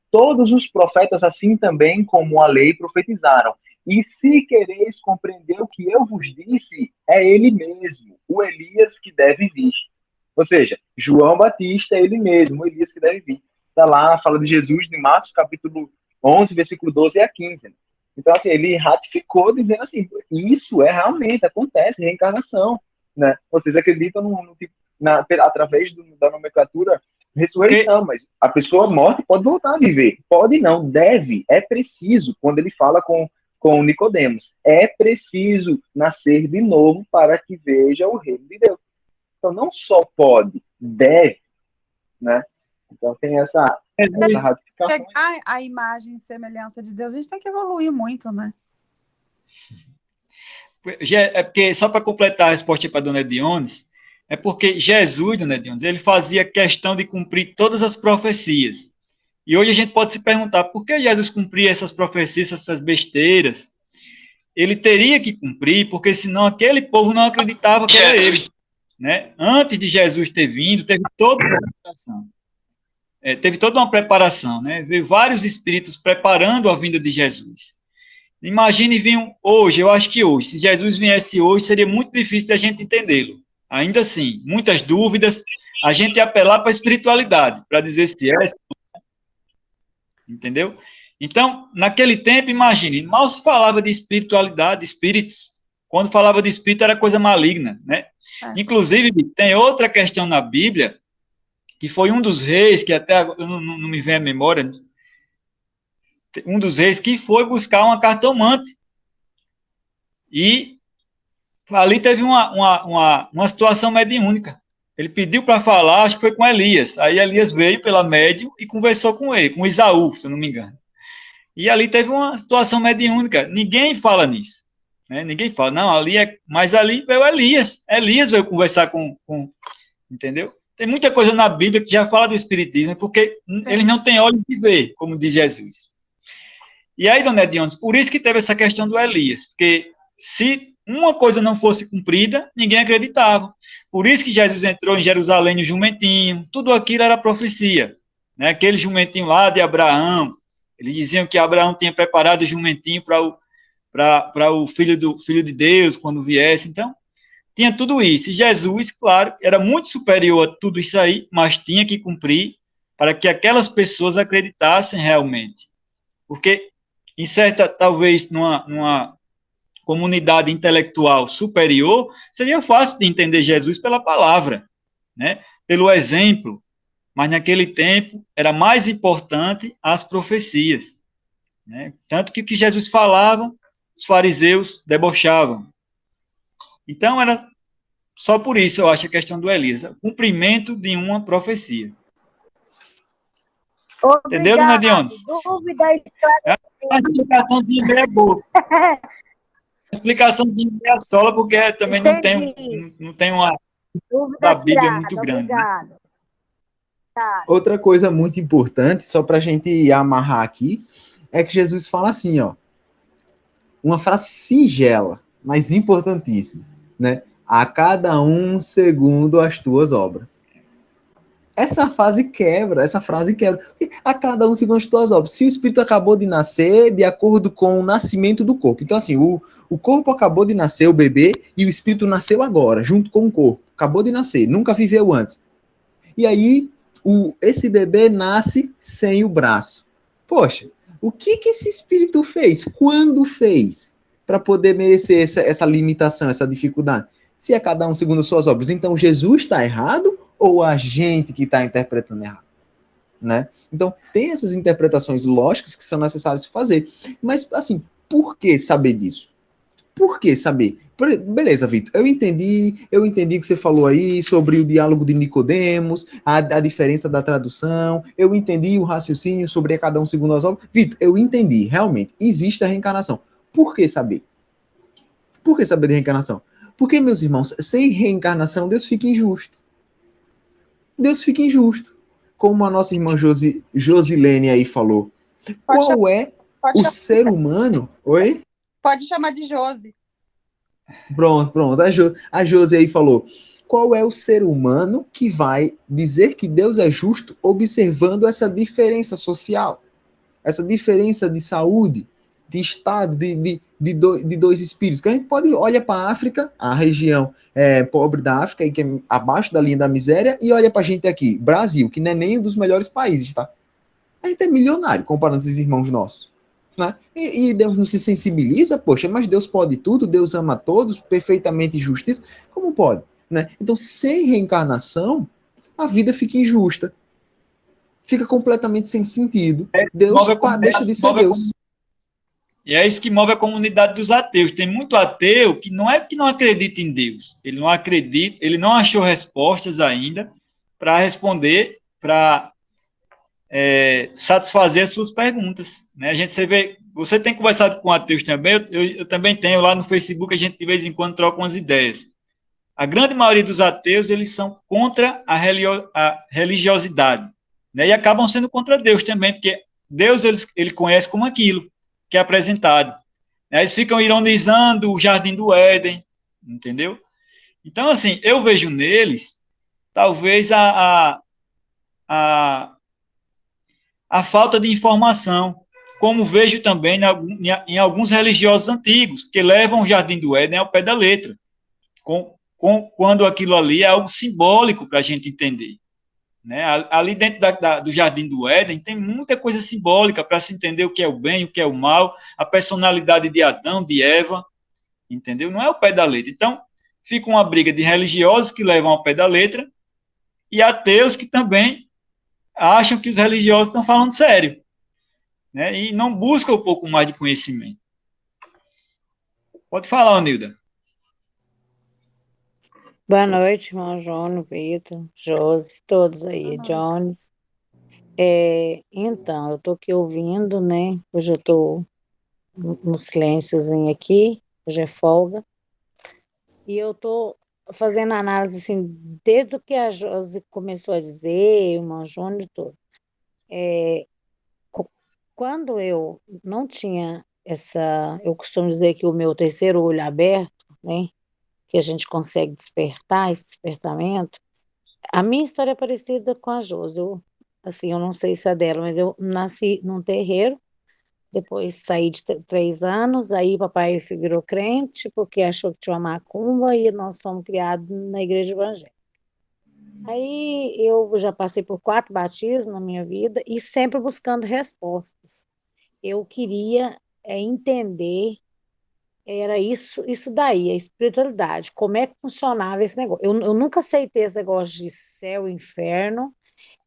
todos os profetas, assim também como a lei, profetizaram. E se quereis compreender o que eu vos disse, é ele mesmo, o Elias que deve vir. Ou seja, João Batista é ele mesmo, o Elias que deve vir. Está lá, fala de Jesus, de Marcos, capítulo 11, versículo 12 a 15. Então, assim, ele ratificou, dizendo assim, isso realmente, acontece, reencarnação. Né? Vocês acreditam através da nomenclatura ressurreição, mas a pessoa morta pode voltar a viver. Pode não, deve, é preciso, quando ele fala com Nicodemos, é preciso nascer de novo para que veja o reino de Deus. Então, não só pode, deve, né? Então, tem essa ratificação. Pegar a imagem e semelhança de Deus, a gente tem que evoluir muito, né? É porque, só para completar a resposta para a dona Ediones, é porque Jesus, dona Ediones, ele fazia questão de cumprir todas as profecias. E hoje a gente pode se perguntar, por que Jesus cumpria essas profecias, essas besteiras? Ele teria que cumprir, porque senão aquele povo não acreditava que era ele. Né? Antes de Jesus ter vindo, teve toda uma preparação. Teve toda uma preparação, né? Veio vários espíritos preparando a vinda de Jesus. Imagine vir hoje, eu acho que hoje, se Jesus viesse hoje, seria muito difícil da gente entendê-lo. Ainda assim, muitas dúvidas, a gente ia apelar para a espiritualidade, para dizer se é, entendeu? Então, naquele tempo, imagine, mal se falava de espiritualidade, espíritos. Quando falava de espírito, era coisa maligna, né? Inclusive, tem outra questão na Bíblia, que foi um dos reis, que até não me vem à memória, um dos reis que foi buscar uma cartomante. E ali teve uma situação mediúnica. Ele pediu para falar, acho que foi com Elias. Aí Elias veio pela médium e conversou com ele, com Isaú, se eu não me engano. E ali teve uma situação mediúnica. Ninguém fala nisso. Né? Ninguém fala, não, ali é. Mas ali veio Elias. Elias veio conversar com. Entendeu? Tem muita coisa na Bíblia que já fala do espiritismo, porque eles não têm olhos de ver, como diz Jesus. E aí, dona Ediones, por isso que teve essa questão do Elias, porque se uma coisa não fosse cumprida, ninguém acreditava. Por isso que Jesus entrou em Jerusalém no jumentinho, tudo aquilo era profecia. Né? Aquele jumentinho lá de Abraão, eles diziam que Abraão tinha preparado o jumentinho para o filho de Deus, quando viesse. Então, tinha tudo isso. E Jesus, claro, era muito superior a tudo isso aí, mas tinha que cumprir para que aquelas pessoas acreditassem realmente. Porque em certa, talvez, numa comunidade intelectual superior, seria fácil de entender Jesus pela palavra, né? Pelo exemplo, mas naquele tempo era mais importante as profecias, né? Tanto que o que Jesus falava, os fariseus debochavam. Então, era só por isso, eu acho, a questão do Elias, o cumprimento de uma profecia. Obrigado. Entendeu, dona Dionis? Dúvida A explicaçãozinha meia boa. A explicaçãozinha meia sola, porque também não tem uma da Bíblia muito grande. Obrigado. Né? Outra coisa muito importante, só para a gente amarrar aqui, é que Jesus fala assim, ó, uma frase singela, mas importantíssima, né? A cada um segundo as tuas obras. Essa frase quebra. A cada um segundo as tuas obras. Se o espírito acabou de nascer, de acordo com o nascimento do corpo. Então, assim, o corpo acabou de nascer, o bebê, e o espírito nasceu agora, junto com o corpo. Acabou de nascer, nunca viveu antes. E aí, esse bebê nasce sem o braço. Poxa, o que esse espírito fez? Quando fez? para poder merecer essa limitação, essa dificuldade? Se é cada um segundo suas obras, então Jesus está errado ou a gente que está interpretando errado? Né? Então, tem essas interpretações lógicas que são necessárias fazer. Mas, assim, por que saber disso? Por que saber? Beleza, Vitor, eu entendi o que você falou aí sobre o diálogo de Nicodemos, a diferença da tradução, eu entendi o raciocínio sobre cada um segundo as obras. Vitor, eu entendi, realmente, existe a reencarnação. Por que saber? Por que saber de reencarnação? Porque, meus irmãos, sem reencarnação, Deus fica injusto. Deus fica injusto. Como a nossa irmã Josilene aí falou. Qual é o ser humano? Oi? Pode chamar de Josi. Pronto. A Josi aí falou. Qual é o ser humano que vai dizer que Deus é justo observando essa diferença social? Essa diferença de saúde, de estado, de dois espíritos. Que a gente pode olhar para a África, a região pobre da África, que é abaixo da linha da miséria, e olha para a gente aqui, Brasil, que não é nem um dos melhores países, tá? A gente é milionário comparando esses irmãos nossos. Né? E Deus não se sensibiliza, poxa, mas Deus pode tudo, Deus ama todos, perfeitamente justiça. Como pode? Né? Então, sem reencarnação, a vida fica injusta. Fica completamente sem sentido. Deus deixa de ser Deus. E é isso que move a comunidade dos ateus. Tem muito ateu que não é que não acredita em Deus. Ele não acredita, ele não achou respostas ainda para responder, para satisfazer as suas perguntas. Né? A gente você tem conversado com ateus também, eu também tenho lá no Facebook, a gente de vez em quando troca umas ideias. A grande maioria dos ateus, eles são contra a religiosidade, né? E acabam sendo contra Deus também, porque Deus ele conhece como aquilo que é apresentado. Né? Eles ficam ironizando o Jardim do Éden, entendeu? Então, assim, eu vejo neles, talvez a falta de informação, como vejo também em alguns religiosos antigos, que levam o Jardim do Éden ao pé da letra, quando aquilo ali é algo simbólico para a gente entender. Né? Ali dentro do Jardim do Éden tem muita coisa simbólica para se entender o que é o bem, o que é o mal, a personalidade de Adão, de Eva, entendeu? Não é o pé da letra. Então, fica uma briga de religiosos que levam ao pé da letra e ateus que também acham que os religiosos estão falando sério, né? E não buscam um pouco mais de conhecimento. Pode falar, Nilda. Boa noite, irmão João, Vitor, Josi, todos aí, Jones. Então, eu estou aqui ouvindo, né? Hoje eu estou no silênciozinho aqui, hoje é folga. E eu estou fazendo análise, assim, desde o que a Josi começou a dizer, o irmão João e tudo. Quando eu não tinha eu costumo dizer que o meu terceiro olho aberto, né? Que a gente consegue despertar, esse despertamento. A minha história é parecida com a Josi. Eu não sei se é dela, mas eu nasci num terreiro, depois saí de 3 anos, aí papai virou crente, porque achou que tinha uma macumba, e nós somos criados na igreja evangélica. Aí eu já passei por 4 batismos na minha vida, e sempre buscando respostas. Eu queria entender. Era isso daí, a espiritualidade, como é que funcionava esse negócio. Eu nunca aceitei esse negócio de céu e inferno,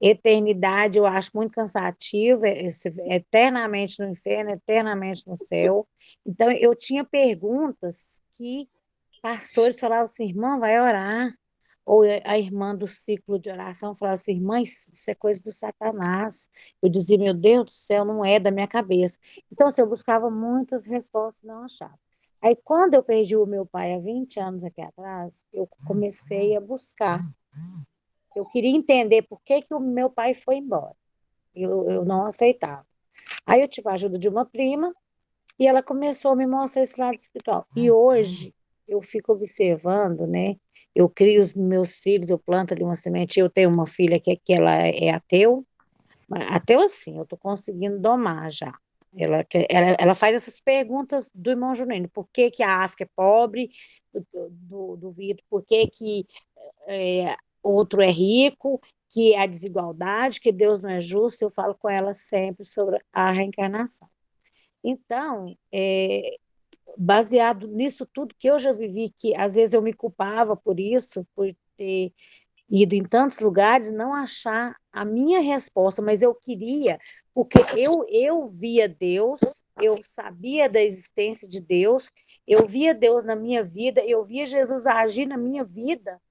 eternidade eu acho muito cansativo, eternamente no inferno, eternamente no céu. Então, eu tinha perguntas que pastores falavam assim, irmã, vai orar. Ou a irmã do ciclo de oração falava assim, irmã, isso é coisa do Satanás. Eu dizia, meu Deus do céu, não é da minha cabeça. Então, assim, eu buscava muitas respostas e não achava. Aí, quando eu perdi o meu pai há 20 anos aqui atrás, eu comecei a buscar. Eu queria entender por que o meu pai foi embora. Eu não aceitava. Aí eu tive a ajuda de uma prima e ela começou a me mostrar esse lado espiritual. E hoje eu fico observando, né? Eu crio os meus filhos, eu planto ali uma semente. Eu tenho uma filha que ela é ateu, mas ateu assim, eu estou conseguindo domar já. Ela faz essas perguntas do irmão Junino. Por que a África é pobre, do Vitor? Por que outro é rico? Que é a desigualdade, que Deus não é justo? Eu falo com ela sempre sobre a reencarnação. Então, baseado nisso tudo que eu já vivi, que às vezes eu me culpava por isso, por ter ido em tantos lugares, não achar a minha resposta, mas eu queria, porque eu via Deus, eu sabia da existência de Deus, eu via Deus na minha vida, eu via Jesus agir na minha vida,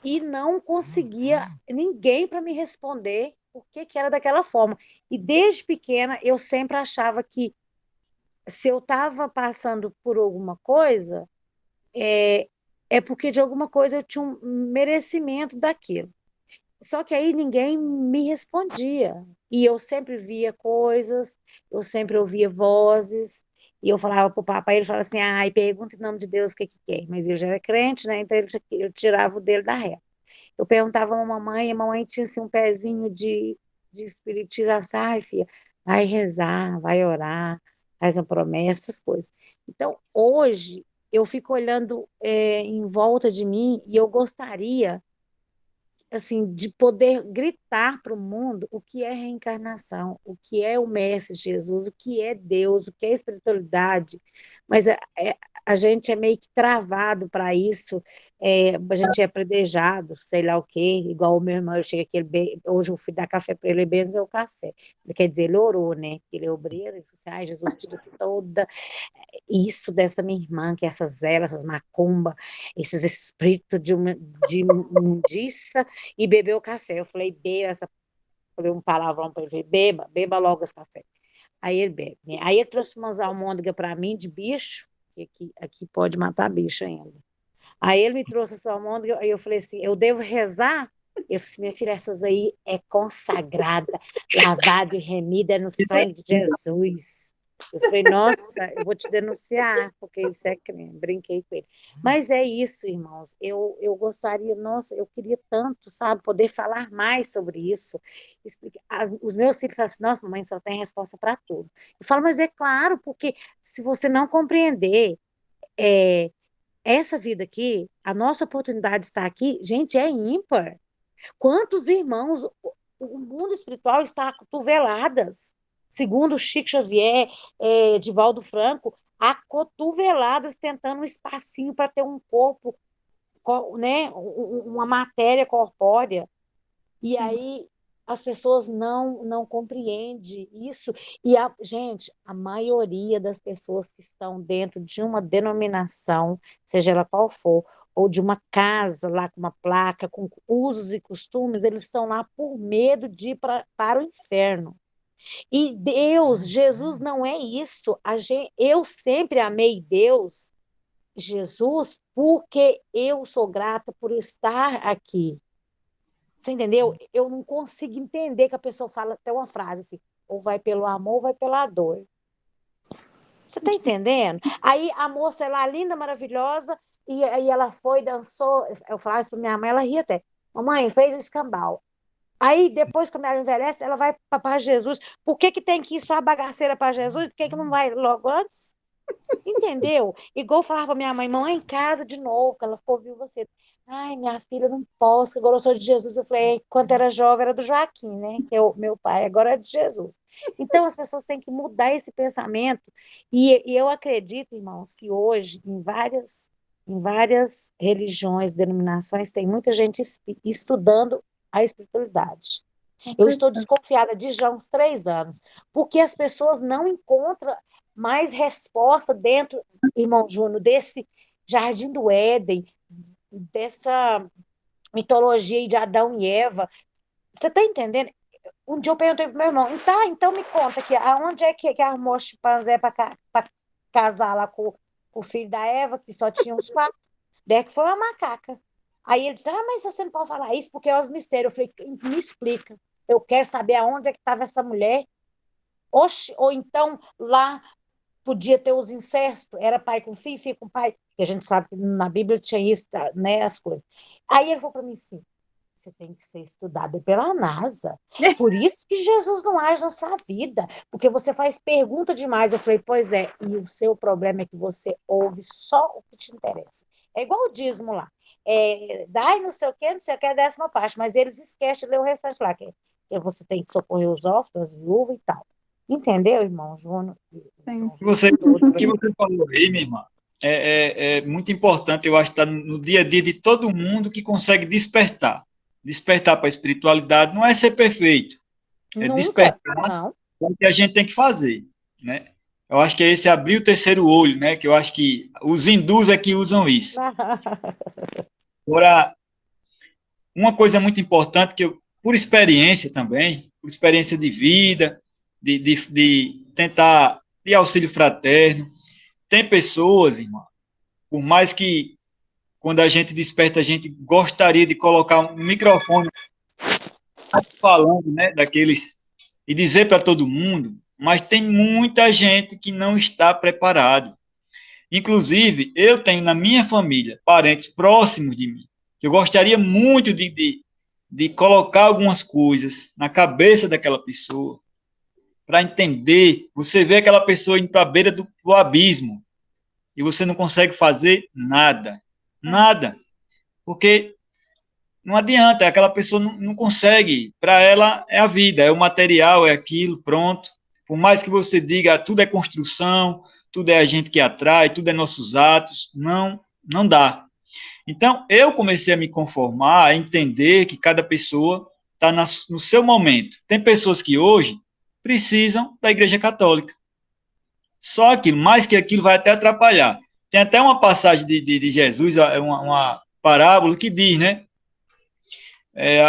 e não conseguia ninguém para me responder por que era daquela forma. E desde pequena eu sempre achava que se eu estava passando por alguma coisa, é porque de alguma coisa eu tinha um merecimento daquilo. Só que aí ninguém me respondia. E eu sempre via coisas, eu sempre ouvia vozes, e eu falava para o papai, ele falava assim, ai, pergunta em nome de Deus o que que quer. Mas ele já era crente, né? Então ele tirava o dele da reta. Eu perguntava à mamãe, e a mamãe tinha assim, um pezinho de espiritismo, ela disse, ai, filha, vai rezar, vai orar, faz uma promessa, essas coisas. Então, hoje, eu fico olhando em volta de mim e eu gostaria assim, de poder gritar para o mundo o que é reencarnação, o que é o Mestre Jesus, o que é Deus, o que é espiritualidade, mas a gente é meio que travado para isso, a gente é predejado, sei lá o quê, igual o meu irmão, eu cheguei aqui, hoje eu fui dar café para ele, benzeu o café, quer dizer, ele orou, né, ele é obreiro, ele falou assim, ai, Jesus, tira toda isso dessa minha irmã, que é essas velas, essas macumbas, esses espíritos de imundiça, e bebeu o café. Eu falei, beba essa. Falei um palavrão para ele, beba, beba logo esse café. Aí ele bebe. Né? Aí ele trouxe umas almôndegas para mim de bicho, que aqui pode matar bicho ainda. Aí ele me trouxe essa almôndega, aí eu falei assim, eu devo rezar? Eu falei assim, minha filha, essas aí é consagrada, lavada e remida no sangue de Jesus. Eu falei, nossa, eu vou te denunciar, porque isso é crime. Brinquei com ele. Mas é isso, irmãos. Eu gostaria, nossa, eu queria tanto, sabe, poder falar mais sobre isso. Os meus filhos falam assim, nossa, mamãe só tem resposta para tudo. Eu falo, mas é claro, porque se você não compreender é, essa vida aqui, a nossa oportunidade de estar aqui, gente, é ímpar. Quantos irmãos, o mundo espiritual está a cotoveladas. Segundo Chico Xavier, Divaldo Franco, a cotoveladas tentando um espacinho para ter um corpo, né, uma matéria corpórea. E aí as pessoas não compreendem isso. E, gente, a maioria das pessoas que estão dentro de uma denominação, seja ela qual for, ou de uma casa lá com uma placa, com usos e costumes, eles estão lá por medo de ir para o inferno. E Deus, Jesus não é isso. Eu sempre amei Deus, Jesus, porque eu sou grata por estar aqui. Você entendeu? Eu não consigo entender que a pessoa fala até uma frase assim, ou vai pelo amor ou vai pela dor. Você está entendendo? Aí a moça é lá, linda, maravilhosa, e aí ela foi, dançou, eu falava isso para minha mãe, ela ria até. Mamãe, fez o escambau. Aí, depois, quando ela envelhece, ela vai para Jesus. Por que que tem que ir só a bagaceira para Jesus? Por que que não vai logo antes? Entendeu? Igual eu falava para minha mãe, mãe, em casa de novo, que ela ficou viu você. Ai, minha filha, não posso, que agora eu sou de Jesus. Eu falei, quando era jovem era do Joaquim, né? Que é o meu pai, agora é de Jesus. Então, as pessoas têm que mudar esse pensamento. E eu acredito, irmãos, que hoje, em várias religiões, denominações, tem muita gente estudando a espiritualidade. Eu estou desconfiada de já uns 3 anos, porque as pessoas não encontram mais resposta dentro, irmão Júnior, desse Jardim do Éden, dessa mitologia de Adão e Eva. Você está entendendo? Um dia eu perguntei para meu irmão, tá, então me conta aqui, aonde é que arrumou chimpanzé para casar lá com o filho da Eva, que só tinha uns 4? Daí que foi uma macaca. Aí ele disse, mas você não pode falar isso porque é os mistérios. Eu falei, me explica. Eu quero saber aonde é que estava essa mulher. Oxe, ou então lá podia ter os incestos, era pai com filho, filho com pai, que a gente sabe que na Bíblia tinha isso, né, as coisas. Aí ele falou para mim assim, você tem que ser estudado pela NASA. Por isso que Jesus não age na sua vida, porque você faz pergunta demais. Eu falei, pois é, e o seu problema é que você ouve só o que te interessa. É igual o dízimo lá. Dai não sei o que, não sei o que, é a 10ª parte, mas eles esquecem de ler o restante lá, que você tem que socorrer os órfãos, as viúvas e tal. Entendeu, irmão Júnior? Sim. O que você falou aí, minha irmã, é muito importante, eu acho, estar no dia a dia de todo mundo que consegue despertar. Despertar para a espiritualidade não é ser perfeito, é Nunca. despertar Não. o que a gente tem que fazer, né? Eu acho que é esse abrir o terceiro olho, né? Que eu acho que os hindus é que usam isso. Agora, uma coisa muito importante que eu, por experiência também, por experiência de vida, de tentar, de auxílio fraterno, tem pessoas, irmão, por mais que quando a gente desperta, a gente gostaria de colocar um microfone falando, né, daqueles, e dizer para todo mundo, mas tem muita gente que não está preparado. Inclusive, eu tenho na minha família parentes próximos de mim, que eu gostaria muito de colocar algumas coisas na cabeça daquela pessoa, para entender. Você vê aquela pessoa indo para a beira do abismo, e você não consegue fazer nada. Nada. Porque não adianta, aquela pessoa não consegue. Para ela é a vida, é o material, é aquilo, pronto. Por mais que você diga, tudo é construção, tudo é a gente que atrai, tudo é nossos atos, não dá. Então, eu comecei a me conformar, a entender que cada pessoa está no seu momento. Tem pessoas que hoje precisam da Igreja Católica. Só aquilo, mais que aquilo vai até atrapalhar. Tem até uma passagem de Jesus, uma parábola que diz, né?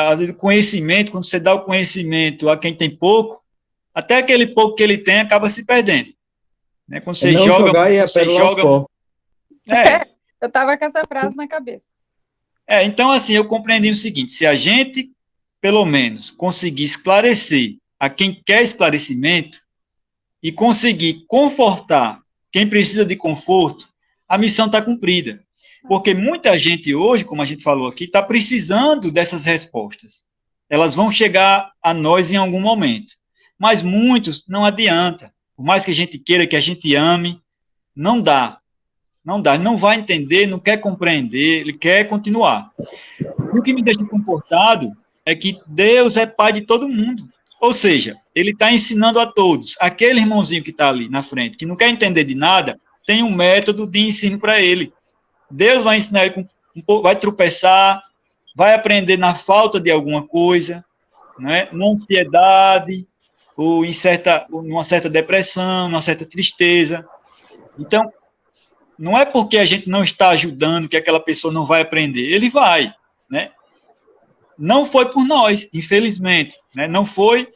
Às vezes, o conhecimento, quando você dá o conhecimento a quem tem pouco, até aquele pouco que ele tem acaba se perdendo. Né? Quando você não joga. Jogar e a você pérola aos joga. porcos. Eu estava com essa frase na cabeça. Então, assim, eu compreendi o seguinte: se a gente, pelo menos, conseguir esclarecer a quem quer esclarecimento e conseguir confortar quem precisa de conforto, a missão está cumprida. Porque muita gente hoje, como a gente falou aqui, está precisando dessas respostas. Elas vão chegar a nós em algum momento. Mas muitos não adianta. Por mais que a gente queira, que a gente ame, não dá. Não dá. Ele não vai entender, não quer compreender, ele quer continuar. E o que me deixa confortado é que Deus é pai de todo mundo. Ou seja, ele está ensinando a todos. Aquele irmãozinho que está ali na frente, que não quer entender de nada, tem um método de ensino para ele. Deus vai ensinar ele, vai tropeçar, vai aprender na falta de alguma coisa, né? Na ansiedade, ou numa certa depressão, numa certa tristeza. Então, não é porque a gente não está ajudando que aquela pessoa não vai aprender. Ele vai, né? Não foi por nós, infelizmente, né? Não foi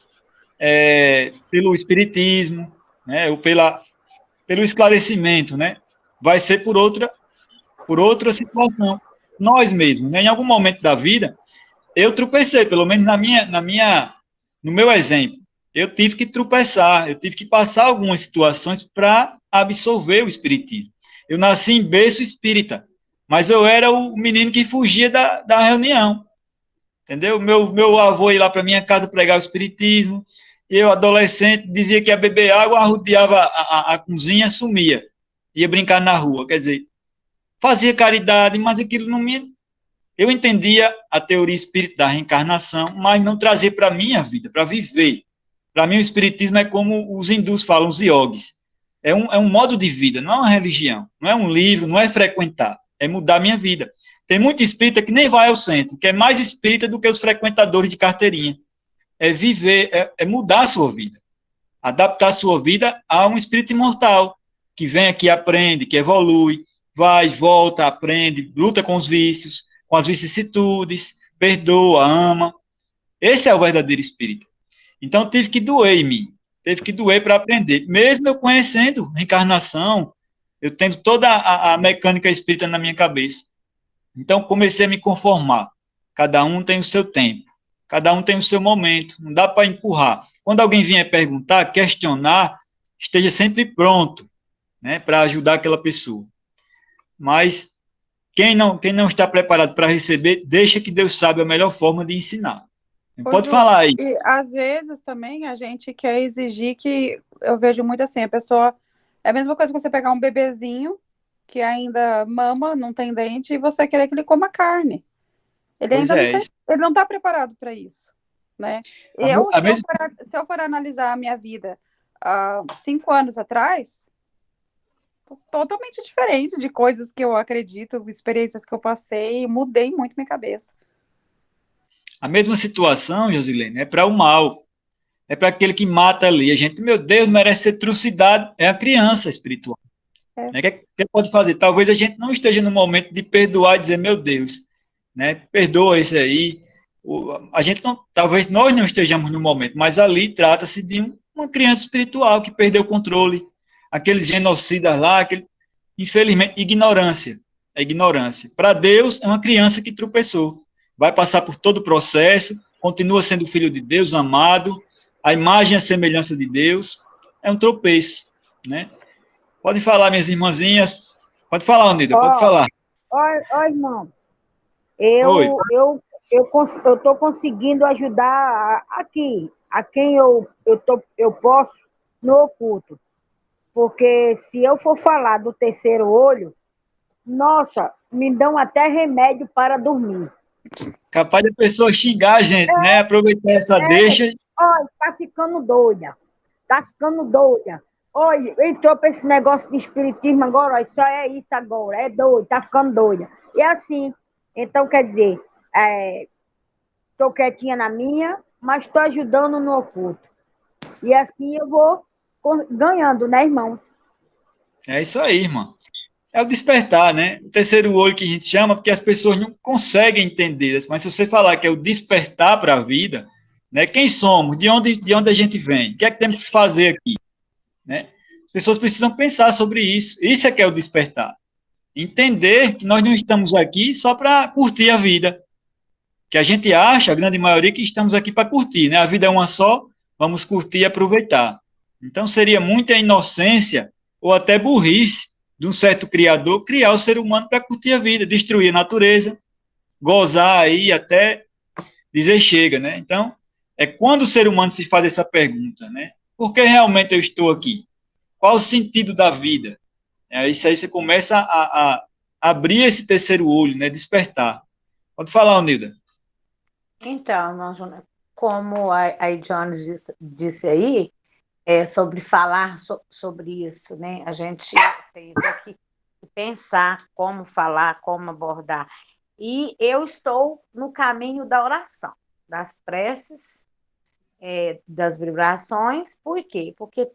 pelo espiritismo, né? Ou pelo esclarecimento, né? Vai ser por outra situação. Nós mesmos, né? Em algum momento da vida, eu tropecei, pelo menos no meu exemplo. Eu tive que tropeçar, eu tive que passar algumas situações para absorver o espiritismo. Eu nasci em berço espírita, mas eu era o menino que fugia da reunião. Entendeu? Meu avô ia lá para minha casa pregar o espiritismo, e eu, adolescente, dizia que ia beber água, arrodeava a cozinha, sumia. Ia brincar na rua, quer dizer, fazia caridade, mas aquilo não me... Eu entendia a teoria espírita da reencarnação, mas não trazia para a minha vida, para viver. Para mim, o espiritismo é como os hindus falam, os yogis. É um modo de vida, não é uma religião, não é um livro, não é frequentar, é mudar a minha vida. Tem muito espírita que nem vai ao centro, que é mais espírita do que os frequentadores de carteirinha. É viver, é mudar a sua vida. Adaptar a sua vida a um espírito imortal, que vem aqui, aprende, que evolui, vai, volta, aprende, luta com os vícios, com as vicissitudes, perdoa, ama. Esse é o verdadeiro espírito. Então, teve que doer em mim. Teve que doer para aprender. Mesmo eu conhecendo reencarnação, eu tendo toda a mecânica espírita na minha cabeça. Então, comecei a me conformar. Cada um tem o seu tempo. Cada um tem o seu momento. Não dá para empurrar. Quando alguém vier perguntar, questionar, esteja sempre pronto, né, para ajudar aquela pessoa. Mas quem não está preparado para receber, deixa que Deus sabe a melhor forma de ensinar. Pode falar aí. E às vezes também a gente quer exigir que, eu vejo muito assim, a pessoa, é a mesma coisa que você pegar um bebezinho que ainda mama, não tem dente, e você querer que ele coma carne. Ele Pois ainda é, ele não está preparado para isso, né? Se eu for analisar a minha vida há 5 anos atrás, totalmente diferente de coisas que eu acredito, experiências que eu passei, mudei muito minha cabeça. A mesma situação, Josilene, é para o mal. É para aquele que mata ali. A gente, meu Deus, merece ser trucidado. É a criança espiritual. É. Né? O que pode fazer? Talvez a gente não esteja no momento de perdoar e dizer, meu Deus, né? Perdoa esse aí. A gente não, talvez nós não estejamos no momento, mas ali trata-se de uma criança espiritual que perdeu o controle. Aqueles genocidas lá, infelizmente, ignorância. É ignorância. Para Deus, é uma criança que tropeçou. Vai passar por todo o processo, continua sendo filho de Deus, amado, a imagem e a semelhança de Deus, é um tropeço, né? Pode falar, minhas irmãzinhas. Pode falar, Unida, pode falar. Ó, irmão, Oi. eu estou conseguindo ajudar aqui, a quem eu posso no oculto. Porque se eu for falar do terceiro olho, nossa, me dão até remédio para dormir. Capaz de a pessoa xingar a gente, né? Aproveitar essa deixa. Olha, tá ficando doida. Tá ficando doida. Olha, entrou para esse negócio de espiritismo agora, olha, só é isso agora, é doido, tá ficando doida. E assim, então quer dizer, tô quietinha na minha, mas estou ajudando no oculto. E assim eu vou ganhando, né, irmão? É isso aí, irmã. É o despertar, né? O terceiro olho que a gente chama, porque as pessoas não conseguem entender. Mas se você falar que é o despertar para a vida, né? Quem somos? De onde a gente vem? O que é que temos que fazer aqui? Né? As pessoas precisam pensar sobre isso. Isso é que é o despertar. Entender que nós não estamos aqui só para curtir a vida. Que a gente acha, a grande maioria, que estamos aqui para curtir, né? A vida é uma só, vamos curtir e aproveitar. Então seria muita inocência ou até burrice de um certo criador criar o ser humano para curtir a vida, destruir a natureza, gozar aí até dizer chega, né? Então, é quando o ser humano se faz essa pergunta, né? Por que realmente eu estou aqui? Qual o sentido da vida? Isso aí você começa a abrir esse terceiro olho, né? Despertar. Pode falar, Nilda. Então, irmão Júnior, como a Jones disse aí, sobre falar sobre isso, né? A gente tem que pensar como falar, como abordar. E eu estou no caminho da oração, das preces, das vibrações. Por quê? Porque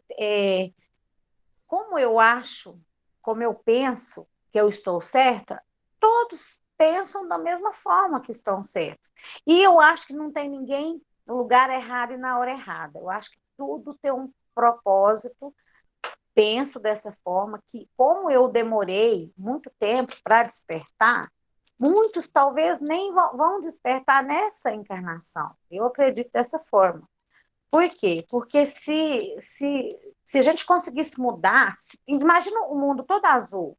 como eu acho, como eu penso que eu estou certa, todos pensam da mesma forma que estão certos. E eu acho que não tem ninguém no lugar errado e na hora errada. Eu acho que tudo tem um propósito. Penso dessa forma, que como eu demorei muito tempo para despertar, muitos talvez nem vão despertar nessa encarnação. Eu acredito dessa forma. Por quê? Porque se a gente conseguisse mudar, imagina o mundo todo azul,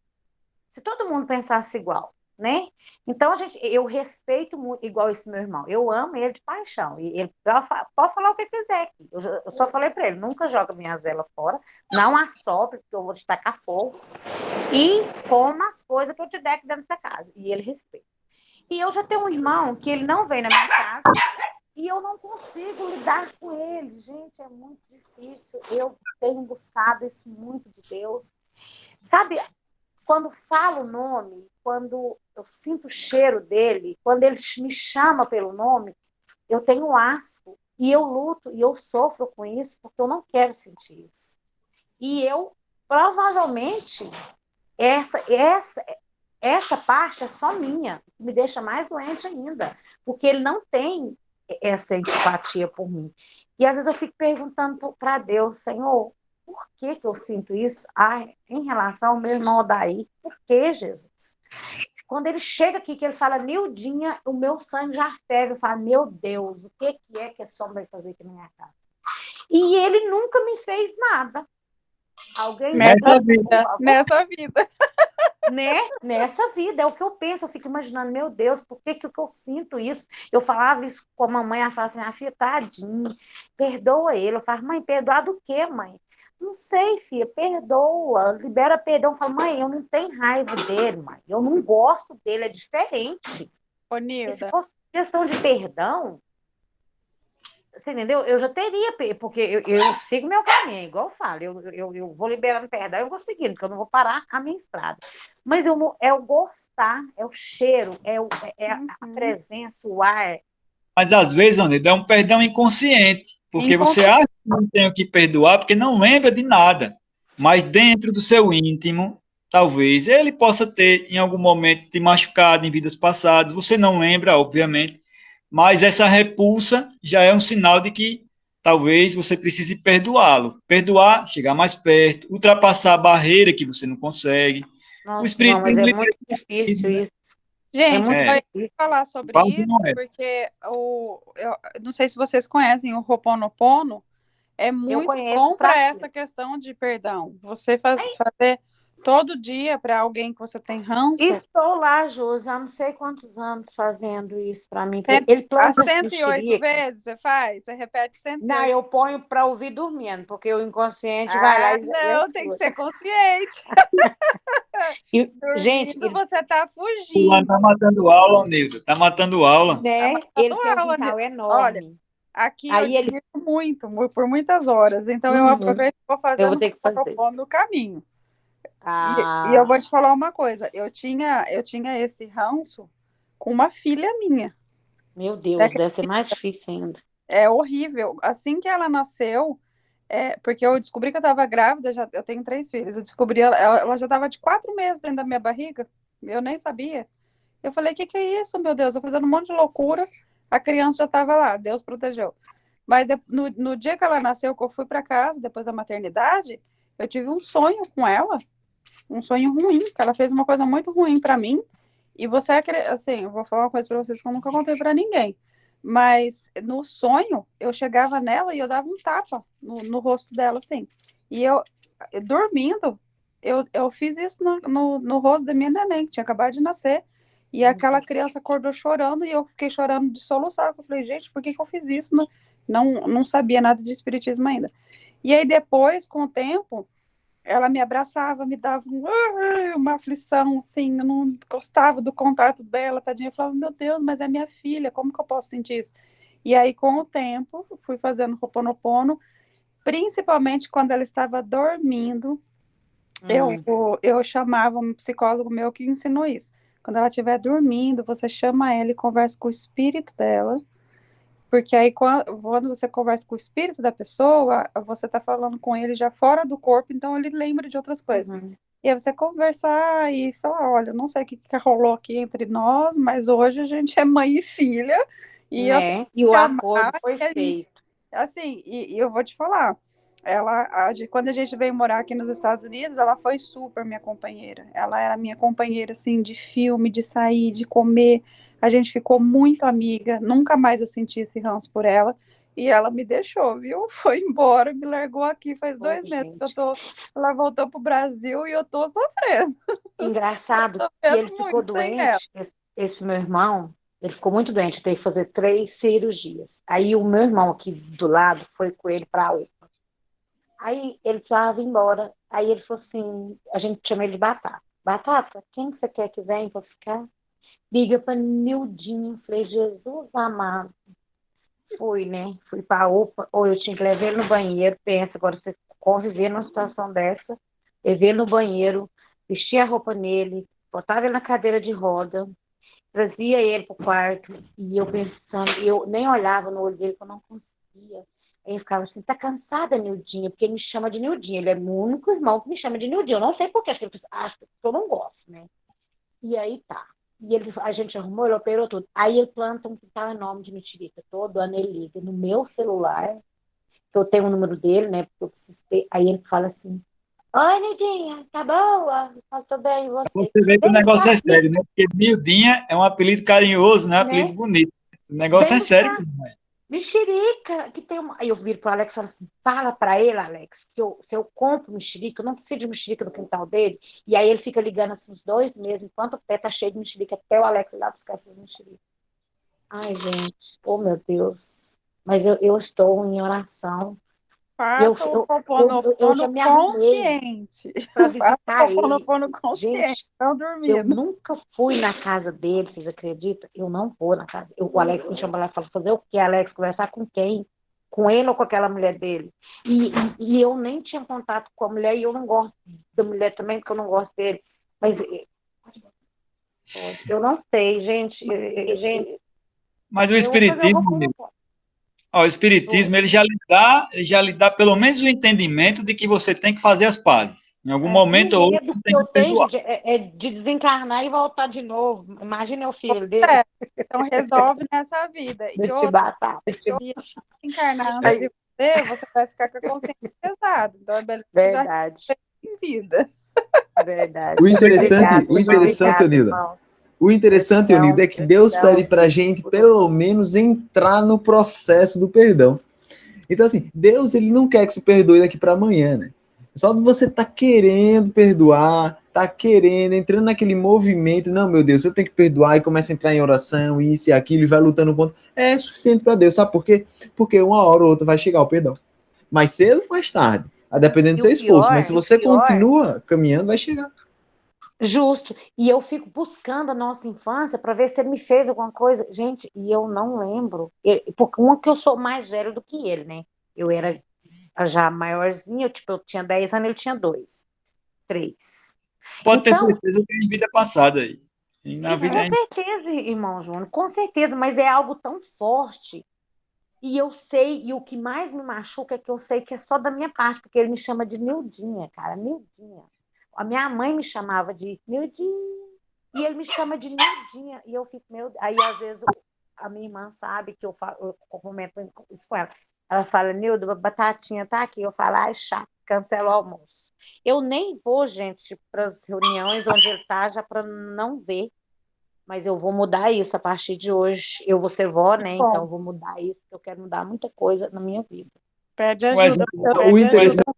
se todo mundo pensasse igual, né? Então, eu respeito muito, igual esse meu irmão, eu amo ele de paixão, e ele pode falar o que quiser aqui. Eu só falei para ele, nunca joga minhas velas fora, não assopre, porque eu vou te tacar fogo, e coma as coisas que eu te der aqui dentro da casa, e ele respeita. E eu já tenho um irmão que ele não vem na minha casa, e eu não consigo lidar com ele. Gente, é muito difícil. Eu tenho buscado isso muito de Deus. Sabe, quando falo o nome, quando eu sinto o cheiro dele, quando ele me chama pelo nome, eu tenho asco. E eu luto, e eu sofro com isso, porque eu não quero sentir isso. E eu, provavelmente, essa parte é só minha, que me deixa mais doente ainda, porque ele não tem essa antipatia por mim. E às vezes eu fico perguntando para Deus, Senhor, por que eu sinto isso? Em relação ao meu irmão Odaí, por que, Jesus? Quando ele chega aqui, que ele fala, Nildinha, o meu sangue já ferve. Eu falo, meu Deus, o que é que a sombra vai fazer aqui na minha casa? E ele nunca me fez nada. Alguém nessa vida. Né? Nessa vida, é o que eu penso, eu fico imaginando, meu Deus, por que eu sinto isso? Eu falava isso com a mamãe, ela falava assim, minha filha, tadinho, perdoa ele. Eu falava, mãe, perdoar do quê, mãe? Não sei, filha, perdoa, libera perdão. Eu falo, mãe, eu não tenho raiva dele, mãe, eu não gosto dele, é diferente. Ô, Nilda. E se fosse questão de perdão, você entendeu? Eu já teria, porque eu sigo meu caminho, igual eu falo, eu vou liberando perdão, eu vou seguindo, porque eu não vou parar a minha estrada. Mas é o gostar, é o cheiro, é a presença, o ar. Mas às vezes, André, é um perdão inconsciente, porque você acha que não tem o que perdoar porque não lembra de nada. Mas dentro do seu íntimo, talvez ele possa ter em algum momento te machucado em vidas passadas. Você não lembra, obviamente, mas essa repulsa já é um sinal de que talvez você precise perdoá-lo. Perdoar, chegar mais perto, ultrapassar a barreira que você não consegue. O Nossa, espírito não, mas é muito difícil isso. Gente, É eu ia falar sobre isso, porque eu não sei se vocês conhecem o Ho'oponopono, é muito bom para essa questão de perdão. Você fazer todo dia para alguém que você tem ranço. Estou lá, Josi, há não sei quantos anos fazendo isso para mim. Ele planta 108 vezes você faz? Você repete 108. Não, eu ponho para ouvir dormindo, porque o inconsciente vai lá e não, tem que ser consciente. E, gente, você está fugindo. Tá matando aula, Nilda. Tá matando aula. Né? Ele tem um quintal enorme. Olha, aqui aí eu digo muito, por muitas horas. Então eu aproveito e vou fazer no caminho. E eu vou te falar uma coisa. Eu tinha esse ranço com uma filha minha. Meu Deus, deve ser mais difícil ainda. É horrível. Assim que ela nasceu, porque eu descobri que eu estava grávida, eu tenho 3 filhos. Eu descobri, ela já estava de 4 meses dentro da minha barriga. Eu nem sabia. Eu falei, o que é isso, meu Deus? Eu fazendo um monte de loucura. A criança já estava lá, Deus protegeu. Mas no dia que ela nasceu, que eu fui para casa, depois da maternidade, eu tive um sonho com ela. Um sonho ruim, que ela fez uma coisa muito ruim para mim. E você, assim, eu vou falar uma coisa para vocês que eu nunca contei para ninguém. Mas no sonho, eu chegava nela e eu dava um tapa no rosto dela, assim. E eu, dormindo, eu fiz isso no rosto da minha neném, que tinha acabado de nascer. E aquela criança acordou chorando e eu fiquei chorando de soluçar. Eu falei, gente, por que eu fiz isso? Não sabia nada de espiritismo ainda. E aí depois, com o tempo, ela me abraçava, me dava uma aflição, assim, eu não gostava do contato dela, tadinha. Eu falava, meu Deus, mas é minha filha, como que eu posso sentir isso? E aí, com o tempo, fui fazendo Ho'oponopono, principalmente quando ela estava dormindo, eu chamava um psicólogo meu que ensinou isso. Quando ela estiver dormindo, você chama ela e conversa com o espírito dela, porque aí quando você conversa com o espírito da pessoa, você está falando com ele já fora do corpo, então ele lembra de outras coisas. E aí você conversar e falar, olha, eu não sei o que rolou aqui entre nós, mas hoje a gente é mãe e filha. E, e o acordo foi feito. Assim, e eu vou te falar, quando a gente veio morar aqui nos Estados Unidos, ela foi super minha companheira. Ela era minha companheira, assim, de filme, de sair, de comer. A gente ficou muito amiga. Nunca mais eu senti esse ranço por ela. E ela me deixou, viu? Foi embora, me largou aqui faz 2 meses. Ela voltou pro Brasil e eu tô sofrendo. Engraçado que ele ficou doente. Esse meu irmão, ele ficou muito doente, teve que fazer 3 cirurgias. Aí o meu irmão aqui do lado foi com ele para a UPA. Aí ele precisava ir embora. Aí ele falou assim, a gente chama ele de Batata. Batata, quem que você quer que venha para ficar? Liga para Nildinho. Falei, Jesus amado. Fui, né? Fui para a UPA, ou eu tinha que levar ele no banheiro. Pensa, agora você conviver numa situação dessa, levar ele no banheiro, vestir a roupa nele, botava ele na cadeira de roda, trazia ele para o quarto, e eu pensando, eu nem olhava no olho dele, que eu não conseguia. Aí ele ficava assim, tá cansada, Nildinha? Porque ele me chama de Nildinha. Ele é o único irmão que me chama de Nildinha. Eu não sei por quê, porque ele acha que eu não gosto, né? E aí tá. E a gente arrumou, ele operou tudo. Aí ele planta um quintal enorme de mexerica. Todo ano ele liga no meu celular, que eu tenho o número dele, né? Porque eu preciso ter. Aí ele fala assim, oi, Nildinha, tá boa? Eu tô bem, e você? Você vê que o negócio é sério, né? Porque Nildinha é um apelido carinhoso, não é um apelido bonito. O negócio é sério. Mexerica, que tem uma... Aí eu viro pro Alex e falo assim, fala pra ele, Alex, que se eu compro mexerica, eu não preciso de mexerica no quintal dele. E aí ele fica ligando assim uns 2 meses, enquanto o pé tá cheio de mexerica, até o Alex ir lá buscar essas mexericas. Ai, gente, oh meu Deus. Mas eu estou em oração. Faça o Ho'oponopono consciente. Faça o Ho'oponopono consciente, não dormindo. Eu nunca fui na casa dele, vocês acreditam? Eu não vou na casa. O Alex me chama lá e fala, fazer o quê, Alex? Conversar com quem? com ele ou com aquela mulher dele. E eu nem tinha contato com a mulher, e eu não gosto da mulher também, porque eu não gosto dele. Mas eu não sei, gente. Mas o Eu vou fazer alguma espiritismo, coisa. o espiritismo, ele já lhe dá pelo menos o entendimento de que você tem que fazer as pazes. Em algum momento ou O outro, medo você que tem que eu tenho perdoar. é de desencarnar e voltar de novo. Imagina o filho dele É, então resolve nessa vida. E de te outra, matar. se encarnar antes de você vai ficar com a consciência pesada. Então é melhor que já Verdade, em vida. verdade. O interessante, Obrigado, Unida, irmão. o interessante, Unida, é que Deus pede pra gente, pelo menos, entrar no processo do perdão. Então, assim, Deus, ele não quer que se perdoe daqui para amanhã, né? Só de você tá querendo perdoar, tá querendo, entrando naquele movimento, não, meu Deus, eu tenho que perdoar, e começa a entrar em oração, isso e aquilo, e vai lutando contra, é suficiente para Deus, sabe por quê? Porque uma hora ou outra vai chegar o perdão. Mais cedo ou mais tarde, a dependendo do seu esforço, mas se você continua caminhando, vai chegar. Justo. E eu fico buscando a nossa infância para ver se ele me fez alguma coisa. Gente, e eu não lembro. Porque uma que eu sou mais velho do que ele, né? Eu era já maiorzinha, eu tinha 10 anos, ele tinha 2, 3. Pode ter Então, certeza que é em vida passada aí. E na vida com certeza, irmão Júnior, com certeza, mas é algo tão forte. E eu sei, e o que mais me machuca é que eu sei que é só da minha parte, porque ele me chama de Nildinha, cara, Nildinha. A minha mãe me chamava de Nildinha, e ele me chama de Nildinha, e eu fico, meu... Aí, às vezes, a minha irmã sabe que eu comento isso com ela. Ela fala, Nildo, batatinha tá aqui. Eu falo, ai, chato, cancela o almoço. Eu nem vou, gente, para as reuniões onde ele tá, já para não ver. Mas eu vou mudar isso a partir de hoje. Eu vou ser vó, né? Bom. Então eu vou mudar isso, porque eu quero mudar muita coisa na minha vida. Pede Um ajuda. exemplo,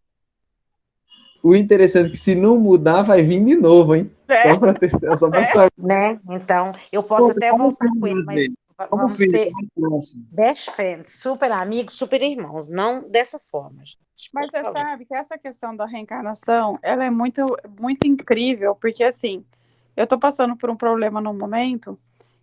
O interessante é que se não mudar, vai vir de novo, hein? Só para ter, só para saber. Né? Então, eu posso até como voltar filho com ele, mais mas velho, como vamos filho ser mais próximo. best friends, super amigos, super irmãos. Não dessa forma, gente. Mas Por você favor. sabe que essa questão da reencarnação, ela é muito, muito incrível, porque assim, eu tô passando por um problema no momento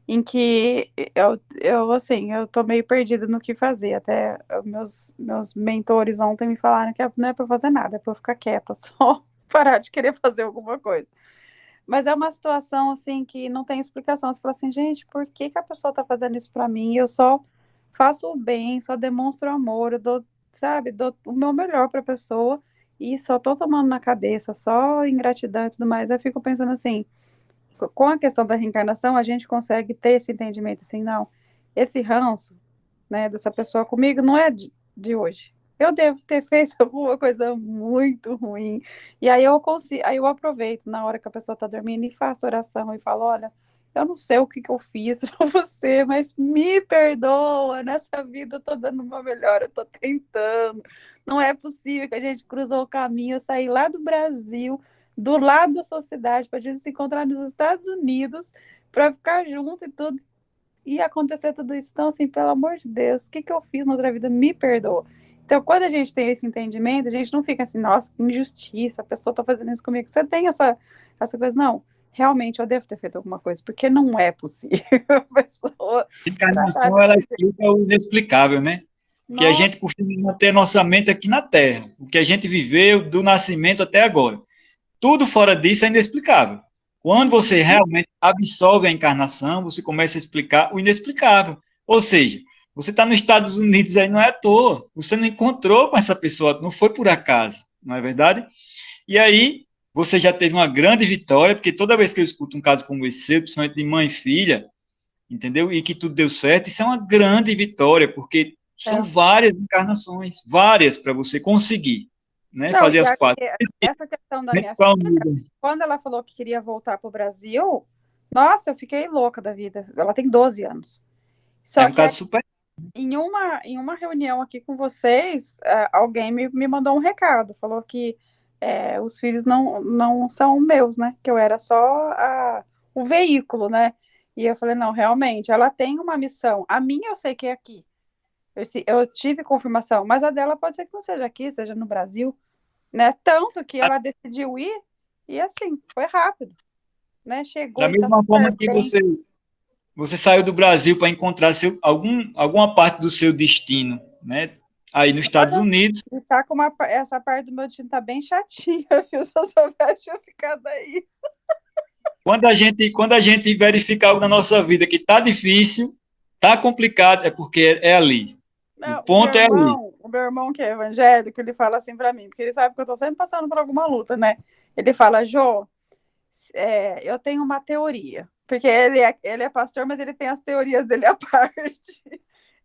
em que eu tô meio perdida no que fazer. Até meus mentores ontem me falaram que não é para fazer nada, é para eu ficar quieta, só parar de querer fazer alguma coisa. Mas é uma situação assim que não tem explicação. Você fala assim, gente, por que que a pessoa tá fazendo isso para mim? Eu só faço o bem, só demonstro amor, eu dou, sabe, dou o meu melhor para a pessoa e só tô tomando na cabeça, só ingratidão e tudo mais. Eu fico pensando assim, com a questão da reencarnação, a gente consegue ter esse entendimento assim, não, esse ranço, né, dessa pessoa comigo não é de hoje. Eu devo ter feito alguma coisa muito ruim. E aí eu consigo, aí eu aproveito na hora que a pessoa está dormindo e faço oração e falo, olha, eu não sei o que que eu fiz para você, mas me perdoa. Nessa vida eu tô dando o meu melhor, eu tô tentando. Não é possível que a gente cruzou o caminho, eu saí lá do Brasil, do lado da sociedade, para a gente se encontrar nos Estados Unidos, para ficar junto e tudo e acontecer tudo isso. Então, assim, pelo amor de Deus, o que que eu fiz na outra vida? Me perdoa. Então, quando a gente tem esse entendimento, a gente não fica assim, nossa, que injustiça, a pessoa tá fazendo isso comigo. Você tem essa coisa, não, realmente eu devo ter feito alguma coisa, porque não é possível a pessoa A encarnação, ela explica o inexplicável, né? Que a Nossa, gente costuma manter nossa mente aqui na Terra, o que a gente viveu do nascimento até agora. Tudo fora disso é inexplicável. Quando você realmente absolve a encarnação, você começa a explicar o inexplicável. Ou seja, você está nos Estados Unidos aí não é à toa. Você não encontrou com essa pessoa, não foi por acaso, não é verdade? E aí, você já teve uma grande vitória, porque toda vez que eu escuto um caso como esse, principalmente de mãe e filha, entendeu? E que tudo deu certo, isso é uma grande vitória, porque são várias encarnações, várias para você conseguir, né? não, Fazer e as pazes. essa questão da minha filha, quando ela falou que queria voltar para o Brasil, nossa, eu fiquei louca da vida. Ela tem 12 anos. É Só um que caso super. em uma reunião aqui com vocês, alguém me mandou um recado, falou que os filhos não são meus, né? Que eu era só o veículo, né? E eu falei, não, realmente, ela tem uma missão. A minha eu sei que é aqui. Eu tive confirmação, mas a dela pode ser que não seja aqui, seja no Brasil, né? Tanto que ela decidiu ir e assim, foi rápido, né? Chegou Da e tá mesma forma super que bem. você saiu do Brasil para encontrar alguma parte do seu destino, né? aí nos Estados Unidos. E tá com essa parte do meu destino tá bem chatinha, viu? Se eu soubesse, eu ficar daí. Quando a gente verificar algo na nossa vida que tá difícil, tá complicado, é porque é ali. Não, o ponto é ali. O meu irmão, que é evangélico, ele fala assim pra mim, porque ele sabe que eu tô sempre passando por alguma luta, né? Ele fala, Jô, eu tenho uma teoria. Porque ele é pastor, mas ele tem as teorias dele à parte.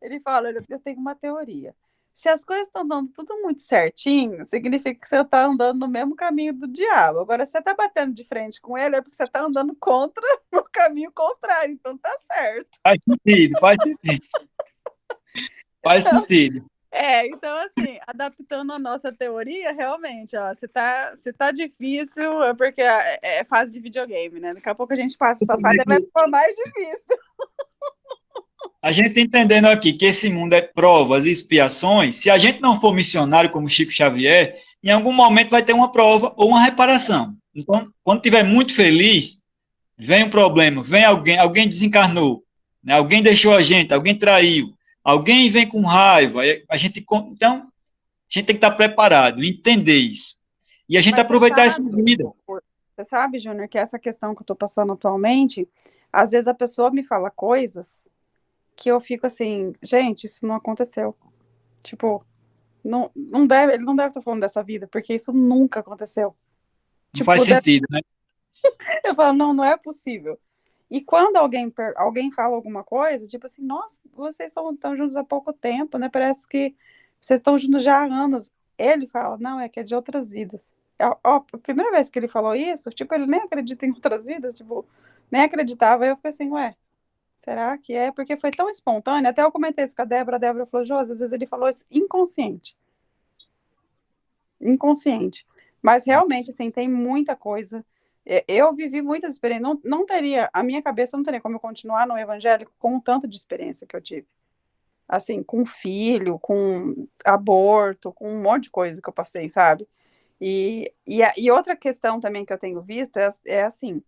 Ele fala, eu tenho uma teoria. Se as coisas estão dando tudo muito certinho, significa que você está andando no mesmo caminho do diabo. Agora, se você está batendo de frente com ele, é porque você está andando contra o caminho contrário. Então, tá certo. Faz sentido, faz sentido. Faz sentido. Então, assim, adaptando a nossa teoria, realmente, ó, se tá difícil, é porque é fase de videogame, né? Daqui a pouco a gente passa essa fase e vai ficar mais difícil. A gente entendendo aqui que esse mundo é provas e expiações, se a gente não for missionário como Chico Xavier, em algum momento vai ter uma prova ou uma reparação. Então, quando estiver muito feliz, vem um problema, vem alguém desencarnou, né? Alguém deixou a gente, alguém traiu, alguém vem com raiva. Então, a gente tem que estar preparado, entender isso. E a gente aproveitar essa vida. Você sabe, Júnior, que essa questão que eu estou passando atualmente, às vezes a pessoa me fala coisas que eu fico assim, gente, isso não aconteceu. Tipo, ele não deve estar falando dessa vida, porque isso nunca aconteceu. Não faz sentido, né? Eu falo, não é possível. E quando alguém fala alguma coisa, tipo assim, nossa, vocês estão juntos há pouco tempo, né? Parece que vocês estão juntos já há anos. Ele fala, não, é que é de outras vidas. A primeira vez que ele falou isso, tipo, ele nem acredita em outras vidas, tipo, nem acreditava. Aí eu fiquei assim, ué, será que é? Porque foi tão espontâneo. Até eu comentei isso com a Débora falou, Jô, às vezes ele falou isso inconsciente. Mas realmente, assim, tem muita coisa. Eu vivi muitas experiências. Não teria, a minha cabeça não teria como eu continuar no evangélico com o tanto de experiência que eu tive. Assim, com filho, com aborto, com um monte de coisa que eu passei, sabe? E outra questão também que eu tenho visto é assim,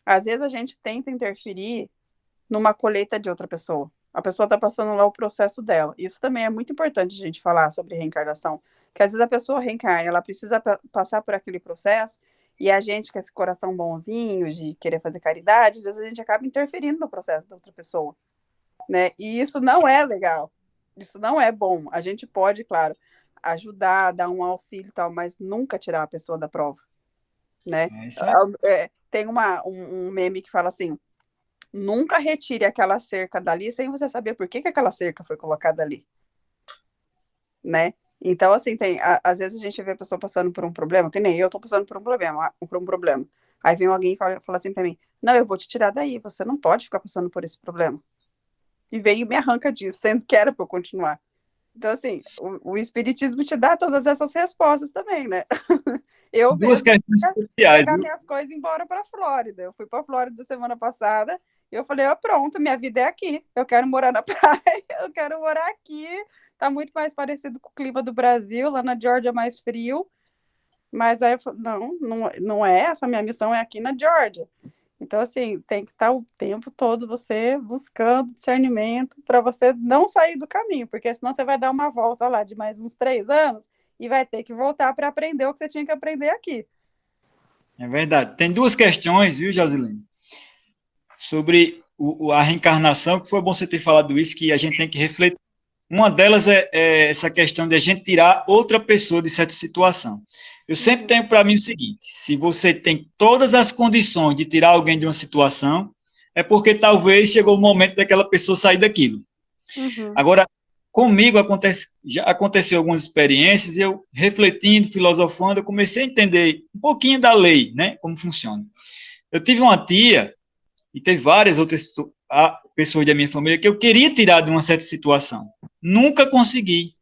às vezes a gente tenta interferir numa colheita de outra pessoa. A pessoa está passando lá o processo dela. Isso também é muito importante a gente falar sobre reencarnação, que às vezes a pessoa reencarna, ela precisa passar por aquele processo, e a gente, com esse coração bonzinho, de querer fazer caridade, às vezes a gente acaba interferindo no processo da outra pessoa, né? E isso não é legal. Isso não é bom. A gente pode, claro, ajudar, dar um auxílio e tal, mas nunca tirar a pessoa da prova, né? Tem um meme que fala assim, nunca retire aquela cerca dali sem você saber por que aquela cerca foi colocada ali, né? Então, assim, às vezes a gente vê a pessoa passando por um problema, que nem eu tô passando por um problema. Aí vem alguém e fala assim pra mim, não, eu vou te tirar daí, você não pode ficar passando por esse problema. E vem e me arranca disso, sendo que era pra eu continuar. Então, assim, o Espiritismo te dá todas essas respostas também, né? Eu mesmo pegar minhas coisas e ir embora pra Flórida. Eu fui pra Flórida semana passada e eu falei, pronto, minha vida é aqui. Eu quero morar na praia, eu quero morar aqui. Tá muito mais parecido com o clima do Brasil, lá na Geórgia é mais frio. Mas aí eu falei, não é essa, minha missão é aqui na Geórgia. Então, assim, tem que estar o tempo todo você buscando discernimento para você não sair do caminho, porque senão você vai dar uma volta lá de mais uns 3 anos e vai ter que voltar para aprender o que você tinha que aprender aqui. É verdade. Tem 2 questões, viu, Josilene? Sobre a reencarnação, que foi bom você ter falado isso, que a gente tem que refletir. Uma delas é essa questão de a gente tirar outra pessoa de certa situação. Eu sempre tenho para mim o seguinte, se você tem todas as condições de tirar alguém de uma situação, é porque talvez chegou o momento daquela pessoa sair daquilo. Uhum. Agora, comigo já aconteceu algumas experiências, e eu refletindo, filosofando, eu comecei a entender um pouquinho da lei, né, como funciona. Eu tive uma tia, e teve várias outras pessoas da minha família, que eu queria tirar de uma certa situação. Nunca consegui.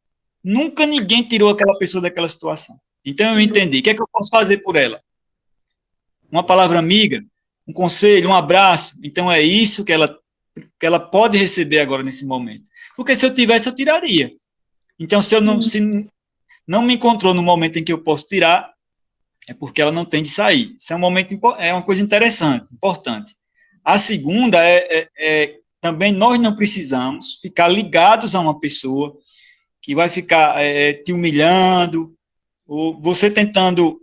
Nunca ninguém tirou aquela pessoa daquela situação. Então eu entendi. O que é que eu posso fazer por ela? Uma palavra amiga, um conselho, um abraço. Então é isso que ela pode receber agora nesse momento. Porque se eu tivesse, eu tiraria. Então se não me encontrou no momento em que eu posso tirar, é porque ela não tem de sair. Isso é uma coisa interessante, importante. A segunda também nós não precisamos ficar ligados a uma pessoa que vai ficar te humilhando, ou você tentando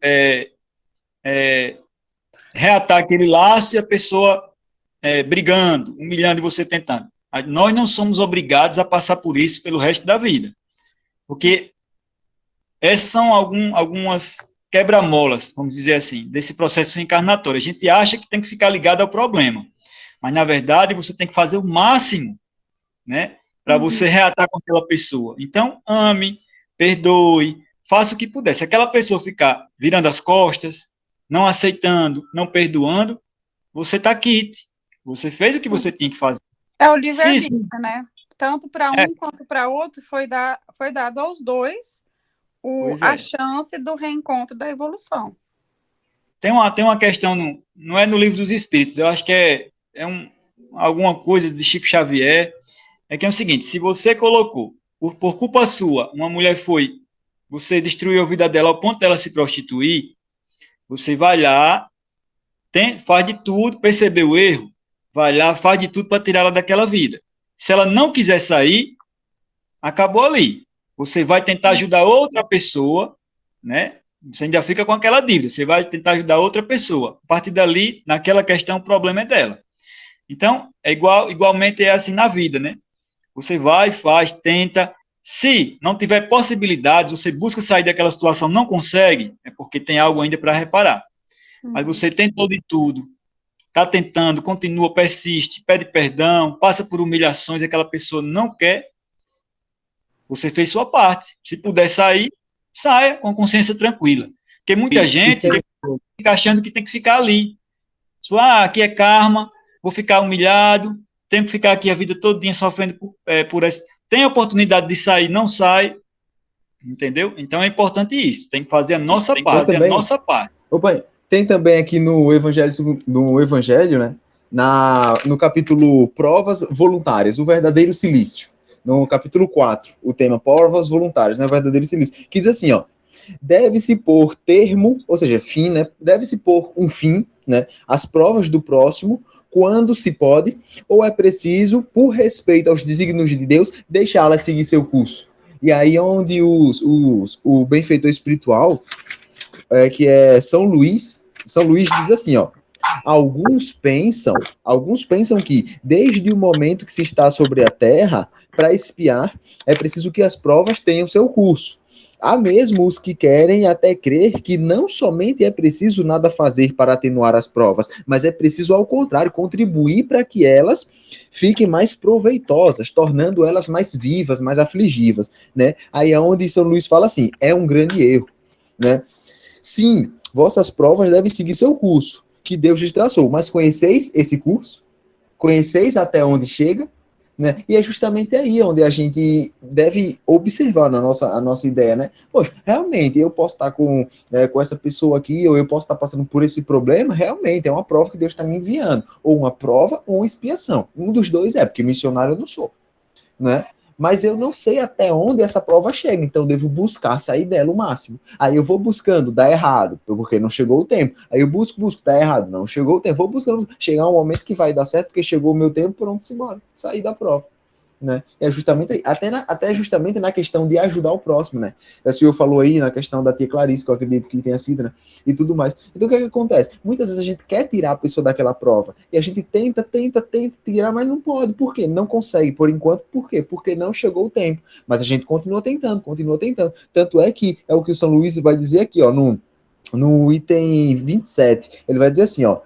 reatar aquele laço e a pessoa brigando, humilhando e você tentando. Nós não somos obrigados a passar por isso pelo resto da vida, porque essas são algumas quebra-molas, vamos dizer assim, desse processo reencarnatório. A gente acha que tem que ficar ligado ao problema, mas, na verdade, você tem que fazer o máximo, né, para você reatar com aquela pessoa. Então, ame, perdoe, faça o que puder. Se aquela pessoa ficar virando as costas, não aceitando, não perdoando, você está quite. Você fez o que você tinha que fazer. É o livre-arbítrio, né? Tanto para um quanto para outro, foi dado aos dois a chance do reencontro da evolução. Tem uma questão, não é no Livro dos Espíritos, eu acho que é alguma coisa de Chico Xavier, que é o seguinte: se você colocou, por culpa sua, uma mulher você destruiu a vida dela ao ponto dela se prostituir, você vai lá, faz de tudo, percebeu o erro, vai lá, faz de tudo para tirar ela daquela vida. Se ela não quiser sair, acabou ali. Você vai tentar ajudar outra pessoa, né? Você ainda fica com aquela dívida. Você vai tentar ajudar outra pessoa. A partir dali, naquela questão, o problema é dela. Então, igualmente é assim na vida, né? Você vai, faz, tenta. Se não tiver possibilidades, você busca sair daquela situação, não consegue, é porque tem algo ainda para reparar. Mas você tentou de tudo, está tentando, continua, persiste, pede perdão, passa por humilhações, aquela pessoa não quer, você fez sua parte. Se puder sair, saia com a consciência tranquila. Porque muita gente fica achando que tem que ficar ali. Aqui é karma, vou ficar humilhado, tenho que ficar aqui a vida todinha sofrendo por essa. Tem a oportunidade de sair, não sai. Entendeu? Então é importante isso. Tem que fazer a nossa parte. Opa, tem também aqui no Evangelho, né? No capítulo Provas Voluntárias, o verdadeiro silício. No capítulo 4, o tema Provas Voluntárias, né? Verdadeiro silício. Que diz assim, ó. Deve-se pôr termo, ou seja, fim, né? Deve-se pôr um fim, né? Às provas do próximo, quando se pode, ou é preciso, por respeito aos desígnios de Deus, deixá-las seguir seu curso. E aí onde o benfeitor espiritual, que é São Luís diz assim, ó: alguns pensam que, desde o momento que se está sobre a terra, para expiar, é preciso que as provas tenham seu curso. Há mesmo os que querem até crer que não somente é preciso nada fazer para atenuar as provas, mas é preciso, ao contrário, contribuir para que elas fiquem mais proveitosas, tornando elas mais vivas, mais afligivas, né? Aí é onde São Luís fala assim, é um grande erro, né? Sim, vossas provas devem seguir seu curso, que Deus lhes traçou, mas conheceis esse curso? Conheceis até onde chega? Né? E é justamente aí onde a gente deve observar a nossa ideia, né? Poxa, realmente, eu posso estar com essa pessoa aqui, ou eu posso estar passando por esse problema, realmente, é uma prova que Deus está me enviando. Ou uma prova, ou uma expiação. Um dos dois porque missionário eu não sou, né? Mas eu não sei até onde essa prova chega, então eu devo buscar sair dela o máximo. Aí eu vou buscando, dá errado, porque não chegou o tempo. Aí eu busco, dá errado, não chegou o tempo. Vou buscando, chegar um momento que vai dar certo, porque chegou o meu tempo, pronto, se embora, sair da prova. Né? É justamente aí, até justamente na questão de ajudar o próximo, né? O senhor falou aí na questão da tia Clarice, que eu acredito que tenha sido, né? E tudo mais. Então o que acontece? Muitas vezes a gente quer tirar a pessoa daquela prova e a gente tenta tirar, mas não pode. Por quê? Não consegue por enquanto. Por quê? Porque não chegou o tempo. Mas a gente continua tentando. Tanto é que é o que o São Luís vai dizer aqui, ó, no item 27. Ele vai dizer assim, ó: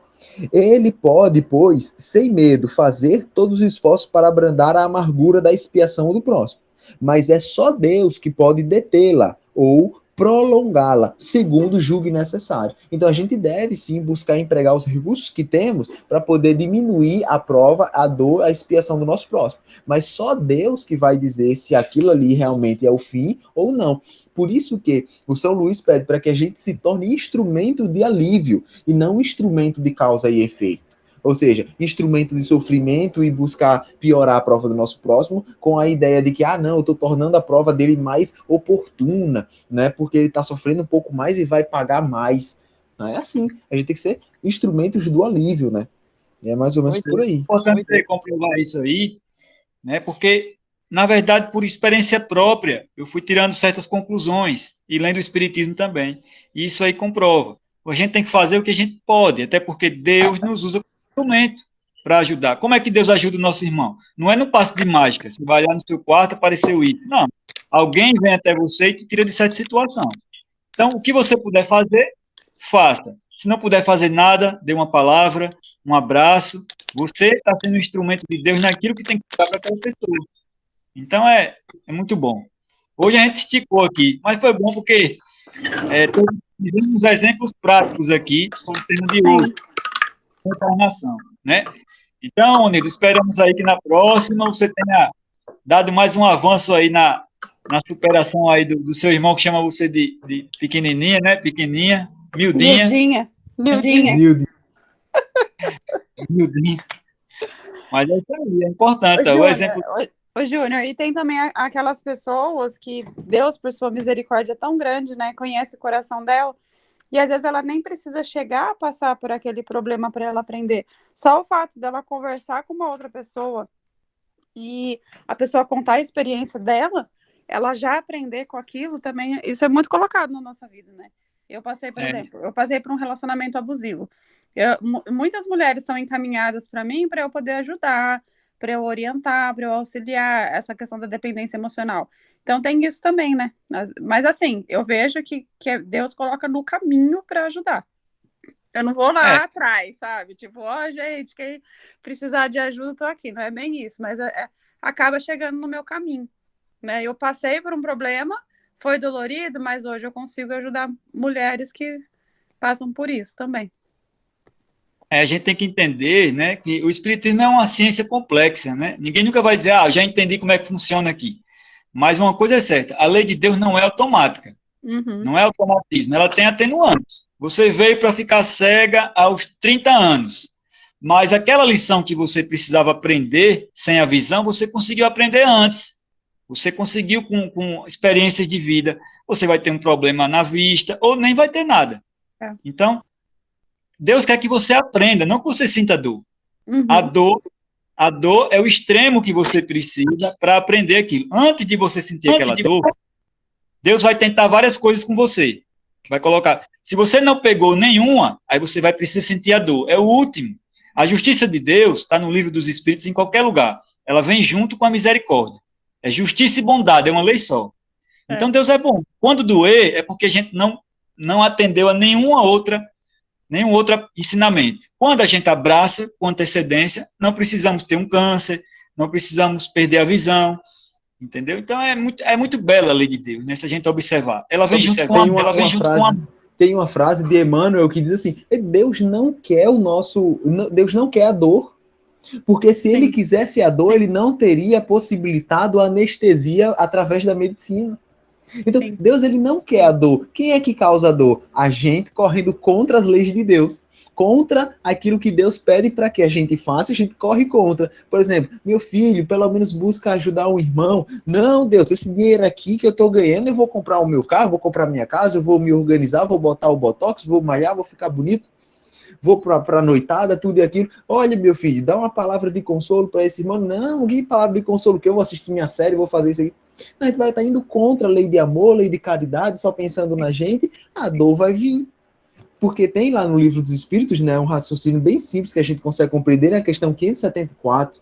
ele pode, pois, sem medo, fazer todos os esforços para abrandar a amargura da expiação do próximo. Mas é só Deus que pode detê-la ou prolongá-la, segundo julgue necessário. Então a gente deve sim buscar empregar os recursos que temos para poder diminuir a prova, a dor, a expiação do nosso próximo. Mas só Deus que vai dizer se aquilo ali realmente é o fim ou não. Por isso que o São Luís pede para que a gente se torne instrumento de alívio e não instrumento de causa e efeito. Ou seja, instrumento de sofrimento e buscar piorar a prova do nosso próximo com a ideia de que, não, eu estou tornando a prova dele mais oportuna, né? Porque ele está sofrendo um pouco mais e vai pagar mais. Não é assim. A gente tem que ser instrumentos do alívio, né? E é mais ou menos por aí. É importante comprovar isso aí, né? Porque na verdade, por experiência própria, eu fui tirando certas conclusões e lendo o Espiritismo também. E isso aí comprova. A gente tem que fazer o que a gente pode, até porque Deus nos usa como instrumento para ajudar. Como é que Deus ajuda o nosso irmão? Não é no passe de mágica. Você vai lá no seu quarto, apareceu o item. Não. Alguém vem até você e te tira de certa situação. Então, o que você puder fazer, faça. Se não puder fazer nada, dê uma palavra, um abraço. Você está sendo um instrumento de Deus naquilo que tem que dar para aquela pessoa. Então, é muito bom. Hoje a gente esticou aqui, mas foi bom porque tivemos exemplos práticos aqui sobre o tema de hoje, encarnação, né? Então, Onedo, esperamos aí que na próxima você tenha dado mais um avanço aí na superação aí do seu irmão que chama você de pequenininha, né? Pequenininha, miudinha. Mildinha. Miudinha. Mas é isso aí, é importante. O exemplo. Ô, Júnior, e tem também aquelas pessoas que Deus, por sua misericórdia é tão grande, né? Conhece o coração dela. E às vezes ela nem precisa chegar a passar por aquele problema para ela aprender. Só o fato dela conversar com uma outra pessoa e a pessoa contar a experiência dela, ela já aprender com aquilo também, isso é muito colocado na nossa vida, né? Eu passei, por exemplo, por um relacionamento abusivo. Muitas mulheres são encaminhadas para mim para eu poder ajudar, para eu orientar, para eu auxiliar essa questão da dependência emocional. Então tem isso também, né? Mas assim, eu vejo que Deus coloca no caminho para ajudar. Eu não vou lá atrás, sabe? Tipo, gente, quem precisar de ajuda, eu tô aqui. Não é bem isso, mas acaba chegando no meu caminho, né? Eu passei por um problema, foi dolorido, mas hoje eu consigo ajudar mulheres que passam por isso também. A gente tem que entender, né, que o espiritismo é uma ciência complexa, né? Ninguém nunca vai dizer, já entendi como é que funciona aqui. Mas uma coisa é certa, a lei de Deus não é automática. Não é automatismo, ela tem atenuantes. Você veio para ficar cega aos 30 anos, mas aquela lição que você precisava aprender sem a visão, você conseguiu aprender antes. Você conseguiu com experiências de vida. Você vai ter um problema na vista ou nem vai ter nada. Então, Deus quer que você aprenda, não que você sinta dor. A dor é o extremo que você precisa para aprender aquilo. Antes de você sentir aquela dor, Deus vai tentar várias coisas com você. Vai colocar. Se você não pegou nenhuma, aí você vai precisar sentir a dor. É o último. A justiça de Deus está no livro dos Espíritos em qualquer lugar. Ela vem junto com a misericórdia. É justiça e bondade, é uma lei só. Então Deus é bom. Quando doer, é porque a gente não atendeu a nenhum outro ensinamento. Quando a gente abraça com antecedência, não precisamos ter um câncer, não precisamos perder a visão, entendeu? Então é muito bela a lei de Deus, né? Se a gente observar. Ela vem junto com a... Tem uma frase de Emmanuel que diz assim: Deus não quer Deus não quer a dor. Porque se ele quisesse a dor, ele não teria possibilitado a anestesia através da medicina. Então, Deus ele não quer a dor. Quem é que causa a dor? A gente correndo contra as leis de Deus. Contra aquilo que Deus pede para que a gente faça, a gente corre contra. Por exemplo, meu filho, pelo menos busca ajudar um irmão. Não, Deus, esse dinheiro aqui que eu estou ganhando, eu vou comprar o meu carro, vou comprar a minha casa, eu vou me organizar, vou botar o botox, vou malhar, vou ficar bonito. Vou para a noitada, tudo e aquilo. Olha, meu filho, dá uma palavra de consolo para esse irmão. Não, que palavra de consolo que eu vou assistir minha série, vou fazer isso aqui. Não, a gente vai estar indo contra a lei de amor, lei de caridade, só pensando na gente, a dor vai vir. Porque tem lá no Livro dos Espíritos, né, um raciocínio bem simples que a gente consegue compreender, é a questão 574,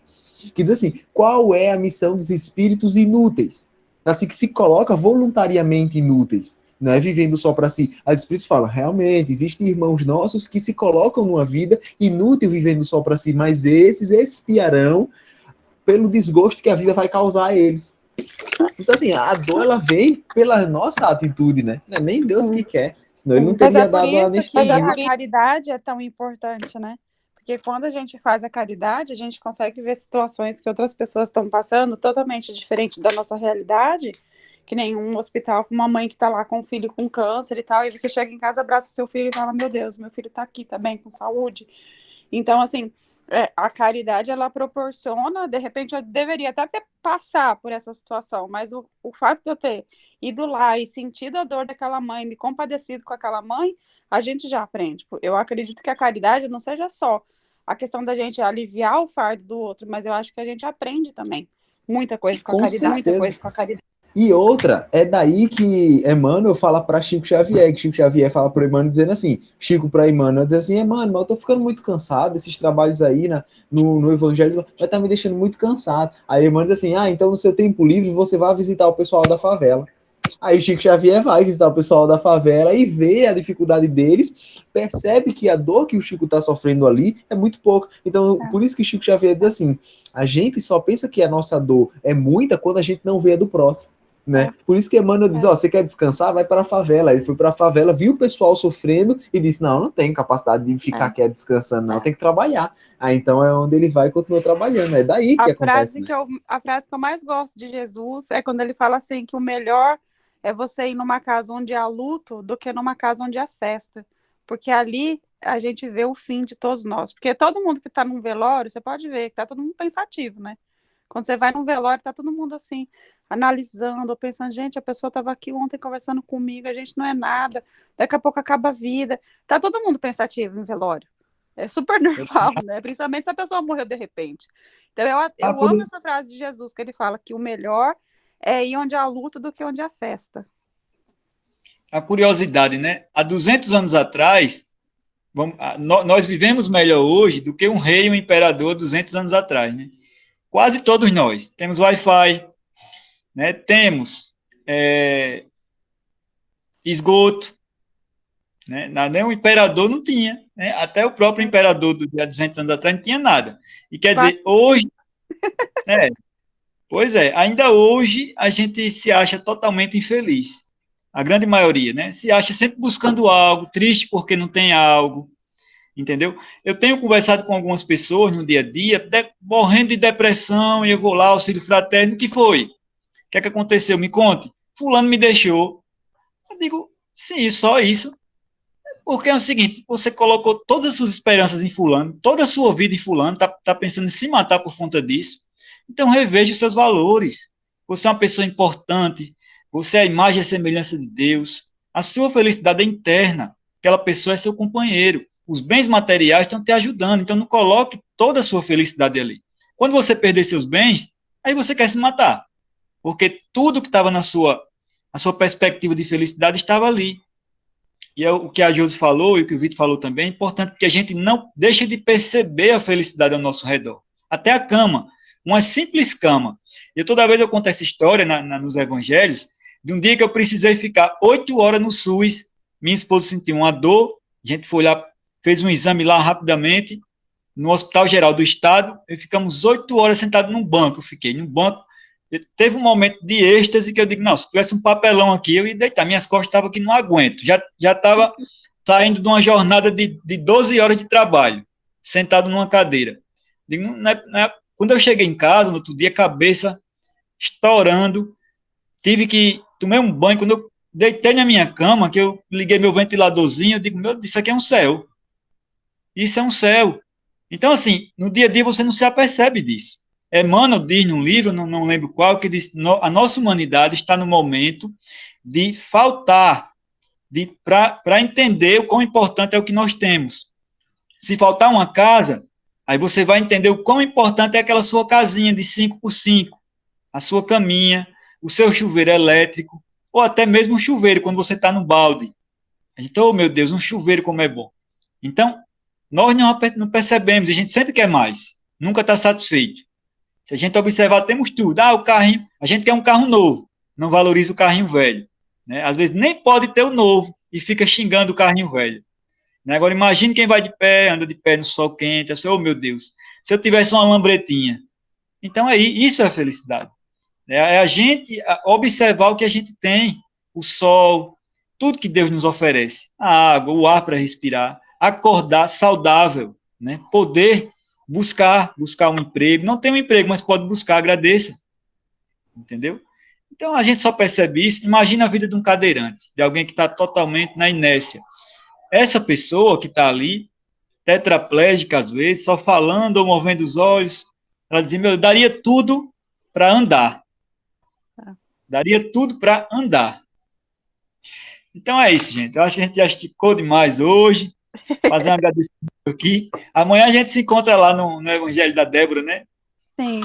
que diz assim: qual é a missão dos espíritos inúteis? Assim que se coloca voluntariamente inúteis. Não é vivendo só para si. As Espíritos falam, realmente, existem irmãos nossos que se colocam numa vida inútil vivendo só para si, mas esses expiarão pelo desgosto que a vida vai causar a eles. Então, assim, a dor, ela vem pela nossa atitude, né? Não é nem Deus que quer, senão ele não teria dado a anestesia. Mas a caridade é tão importante, né? Porque quando a gente faz a caridade, a gente consegue ver situações que outras pessoas estão passando totalmente diferente da nossa realidade, que nem um hospital com uma mãe que tá lá com um filho com câncer e tal, e você chega em casa, abraça seu filho e fala, meu Deus, meu filho tá aqui, tá bem, com saúde. Então, assim, a caridade, ela proporciona, de repente, eu deveria até passar por essa situação, mas o fato de eu ter ido lá e sentido a dor daquela mãe, me compadecido com aquela mãe, a gente já aprende. Eu acredito que a caridade não seja só a questão da gente aliviar o fardo do outro, mas eu acho que a gente aprende também. muita coisa com a Com caridade. Muita certeza. coisa com a caridade. E outra, é daí que Emmanuel fala para Chico Xavier, que Chico Xavier fala para Emmanuel dizendo assim, Chico para Emmanuel diz assim, Emmanuel, eu tô ficando muito cansado, esses trabalhos aí no Evangelho vai estar me deixando muito cansado. Aí Emmanuel diz assim, então no seu tempo livre você vai visitar o pessoal da favela. Aí Chico Xavier vai visitar o pessoal da favela e vê a dificuldade deles, percebe que a dor que o Chico está sofrendo ali é muito pouca. Então, por isso que Chico Xavier diz assim, a gente só pensa que a nossa dor é muita quando a gente não vê a do próximo. Né? Por isso que Emmanuel diz, você quer descansar? Vai para a favela. Ele foi para a favela, viu o pessoal sofrendo e disse, não tenho capacidade de ficar quieto descansando, não, tem que trabalhar. Aí então é onde ele vai e continua trabalhando. É daí que acontece. A frase que eu mais gosto de Jesus é quando ele fala assim, que o melhor é você ir numa casa onde há luto do que numa casa onde há festa. Porque ali a gente vê o fim de todos nós. Porque todo mundo que está num velório, você pode ver que está todo mundo pensativo, né? Quando você vai num velório, tá todo mundo assim, analisando, pensando, gente, a pessoa estava aqui ontem conversando comigo, a gente não é nada, daqui a pouco acaba a vida. Tá todo mundo pensativo em velório. É super normal, né? Principalmente se a pessoa morreu de repente. Então, eu amo essa frase de Jesus, que ele fala que o melhor é ir onde há luta do que onde há festa. A curiosidade, né? Há 200 anos atrás, nós vivemos melhor hoje do que um rei e um imperador 200 anos atrás, né? Quase todos nós. Temos Wi-Fi, né? Temos esgoto, né? Nem o imperador não tinha, né? Até o próprio imperador do dia 200 anos atrás não tinha nada. E quer dizer, hoje... pois é, ainda hoje a gente se acha totalmente infeliz. A grande maioria, né? Se acha sempre buscando algo, triste porque não tem algo, entendeu? Eu tenho conversado com algumas pessoas no dia a dia, morrendo de depressão, e eu vou lá, auxílio fraterno, o que foi? O que é que aconteceu? Me conte. Fulano me deixou. Eu digo, sim, só isso. Porque é o seguinte, você colocou todas as suas esperanças em fulano, toda a sua vida em fulano, tá pensando em se matar por conta disso. Então, reveja os seus valores. Você é uma pessoa importante, você é a imagem e a semelhança de Deus. A sua felicidade é interna. Aquela pessoa é seu companheiro. Os bens materiais estão te ajudando, então não coloque toda a sua felicidade ali. Quando você perder seus bens, aí você quer se matar, porque tudo que estava na sua perspectiva de felicidade estava ali. E é o que a Josi falou e o que o Vitor falou também, é importante que a gente não deixe de perceber a felicidade ao nosso redor. Até a cama, uma simples cama. Toda vez eu conto essa história nos evangelhos, de um dia que eu precisei ficar 8 horas no SUS, minha esposa sentiu uma dor, a gente foi lá, fez um exame lá rapidamente, no Hospital Geral do Estado, e ficamos 8 horas sentados num banco, eu fiquei num banco, teve um momento de êxtase que eu digo, não, se tivesse um papelão aqui, eu ia deitar, minhas costas estavam que não aguento, já estava saindo de uma jornada de 12 horas de trabalho, sentado numa cadeira. Digo, quando eu cheguei em casa, no outro dia, cabeça estourando, tive que tomar um banho, quando eu deitei na minha cama, que eu liguei meu ventiladorzinho, eu digo, meu, isso aqui é um céu. Isso é um céu. Então, assim, no dia a dia você não se apercebe disso. Emmanuel diz num livro, não lembro qual, que diz, a nossa humanidade está no momento de faltar, para entender o quão importante é o que nós temos. Se faltar uma casa, aí você vai entender o quão importante é aquela sua casinha de 5x5, a sua caminha, o seu chuveiro elétrico, ou até mesmo um chuveiro, quando você está no balde. Então, oh, meu Deus, um chuveiro como é bom. Então, nós não percebemos, a gente sempre quer mais, nunca está satisfeito. Se a gente observar, temos tudo. O carrinho, a gente quer um carro novo, não valoriza o carrinho velho. Né? Às vezes nem pode ter o novo e fica xingando o carrinho velho. Né? Agora, imagine quem vai de pé, anda de pé no sol quente, assim, oh meu Deus, se eu tivesse uma lambretinha. Então, isso é a felicidade. É a gente observar o que a gente tem, o sol, tudo que Deus nos oferece, a água, o ar para respirar, acordar saudável, né? Poder buscar um emprego, não tem um emprego, mas pode buscar, agradeça, entendeu? Então, a gente só percebe isso, imagina a vida de um cadeirante, de alguém que está totalmente na inércia. Essa pessoa que está ali, tetraplégica às vezes, só falando ou movendo os olhos, ela dizia, eu daria tudo para andar. Daria tudo para andar. Então é isso, gente. Eu acho que a gente já esticou demais hoje. Fazer um agradecimento aqui. Amanhã a gente se encontra lá no Evangelho da Débora, né? Sim.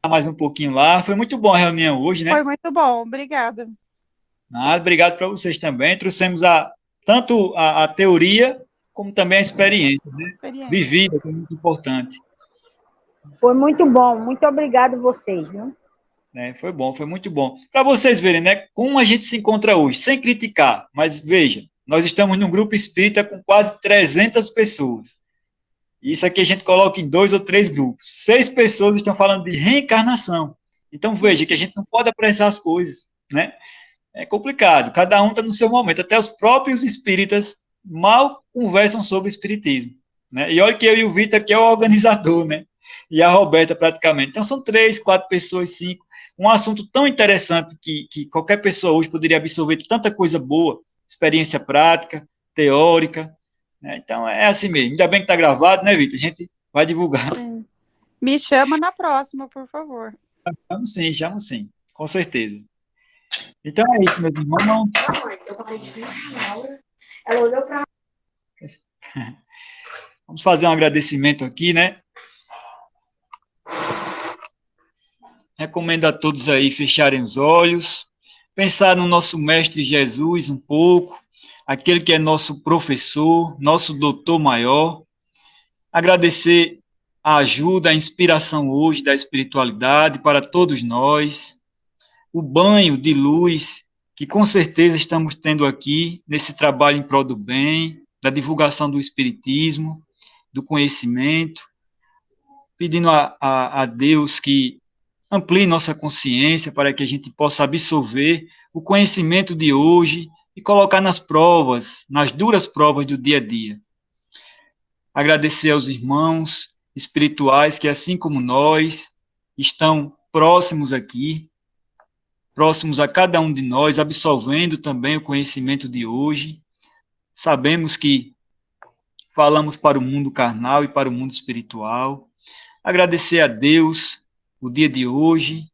mais um pouquinho lá. Foi muito bom a reunião hoje, né? Foi muito bom, obrigada. Obrigado para vocês também. Trouxemos tanto a teoria como também a experiência, né? Vivida, que é muito importante. Foi muito bom, muito obrigado vocês, viu? Foi bom, foi muito bom. Para vocês verem, né, como a gente se encontra hoje, sem criticar, mas veja, nós estamos num grupo espírita com quase 300 pessoas. Isso aqui a gente coloca em 2 ou 3 grupos. 6 pessoas estão falando de reencarnação. Então veja que a gente não pode apressar as coisas, né? É complicado, cada um está no seu momento. Até os próprios espíritas mal conversam sobre espiritismo, né? E olha que eu e o Vitor aqui é o organizador, né? E a Roberta praticamente. Então são 3, 4 pessoas, 5. Um assunto tão interessante que qualquer pessoa hoje poderia absorver tanta coisa boa, experiência prática, teórica, né? Então é assim mesmo. Ainda bem que está gravado, né, Vitor? A gente vai divulgar. Sim. Me chama na próxima, por favor. Chamo sim, com certeza. Então é isso, meus irmãos. Ela olhou para... Vamos fazer um agradecimento aqui, né? Recomendo a todos aí fecharem os olhos, pensar no nosso Mestre Jesus um pouco, aquele que é nosso professor, nosso doutor maior. Agradecer a ajuda, a inspiração hoje da espiritualidade para todos nós, o banho de luz que com certeza estamos tendo aqui nesse trabalho em prol do bem, da divulgação do espiritismo, do conhecimento, pedindo a Deus que amplie nossa consciência para que a gente possa absorver o conhecimento de hoje e colocar nas provas, nas duras provas do dia a dia. Agradecer aos irmãos espirituais que, assim como nós, estão próximos aqui, próximos a cada um de nós, absorvendo também o conhecimento de hoje. Sabemos que falamos para o mundo carnal e para o mundo espiritual. Agradecer a Deus o dia de hoje,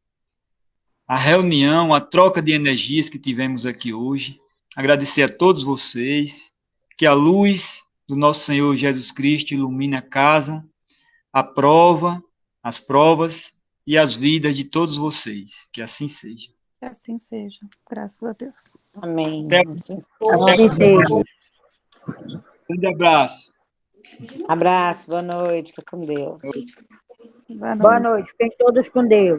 a reunião, a troca de energias que tivemos aqui hoje. Agradecer a todos vocês, que a luz do nosso Senhor Jesus Cristo ilumine a casa, a prova, as provas e as vidas de todos vocês. Que assim seja. Que assim seja, graças a Deus. Amém. Assim seja. Grande abraço. Abraço, boa noite, fica com Deus. Boa noite. Boa noite, fiquem todos com Deus.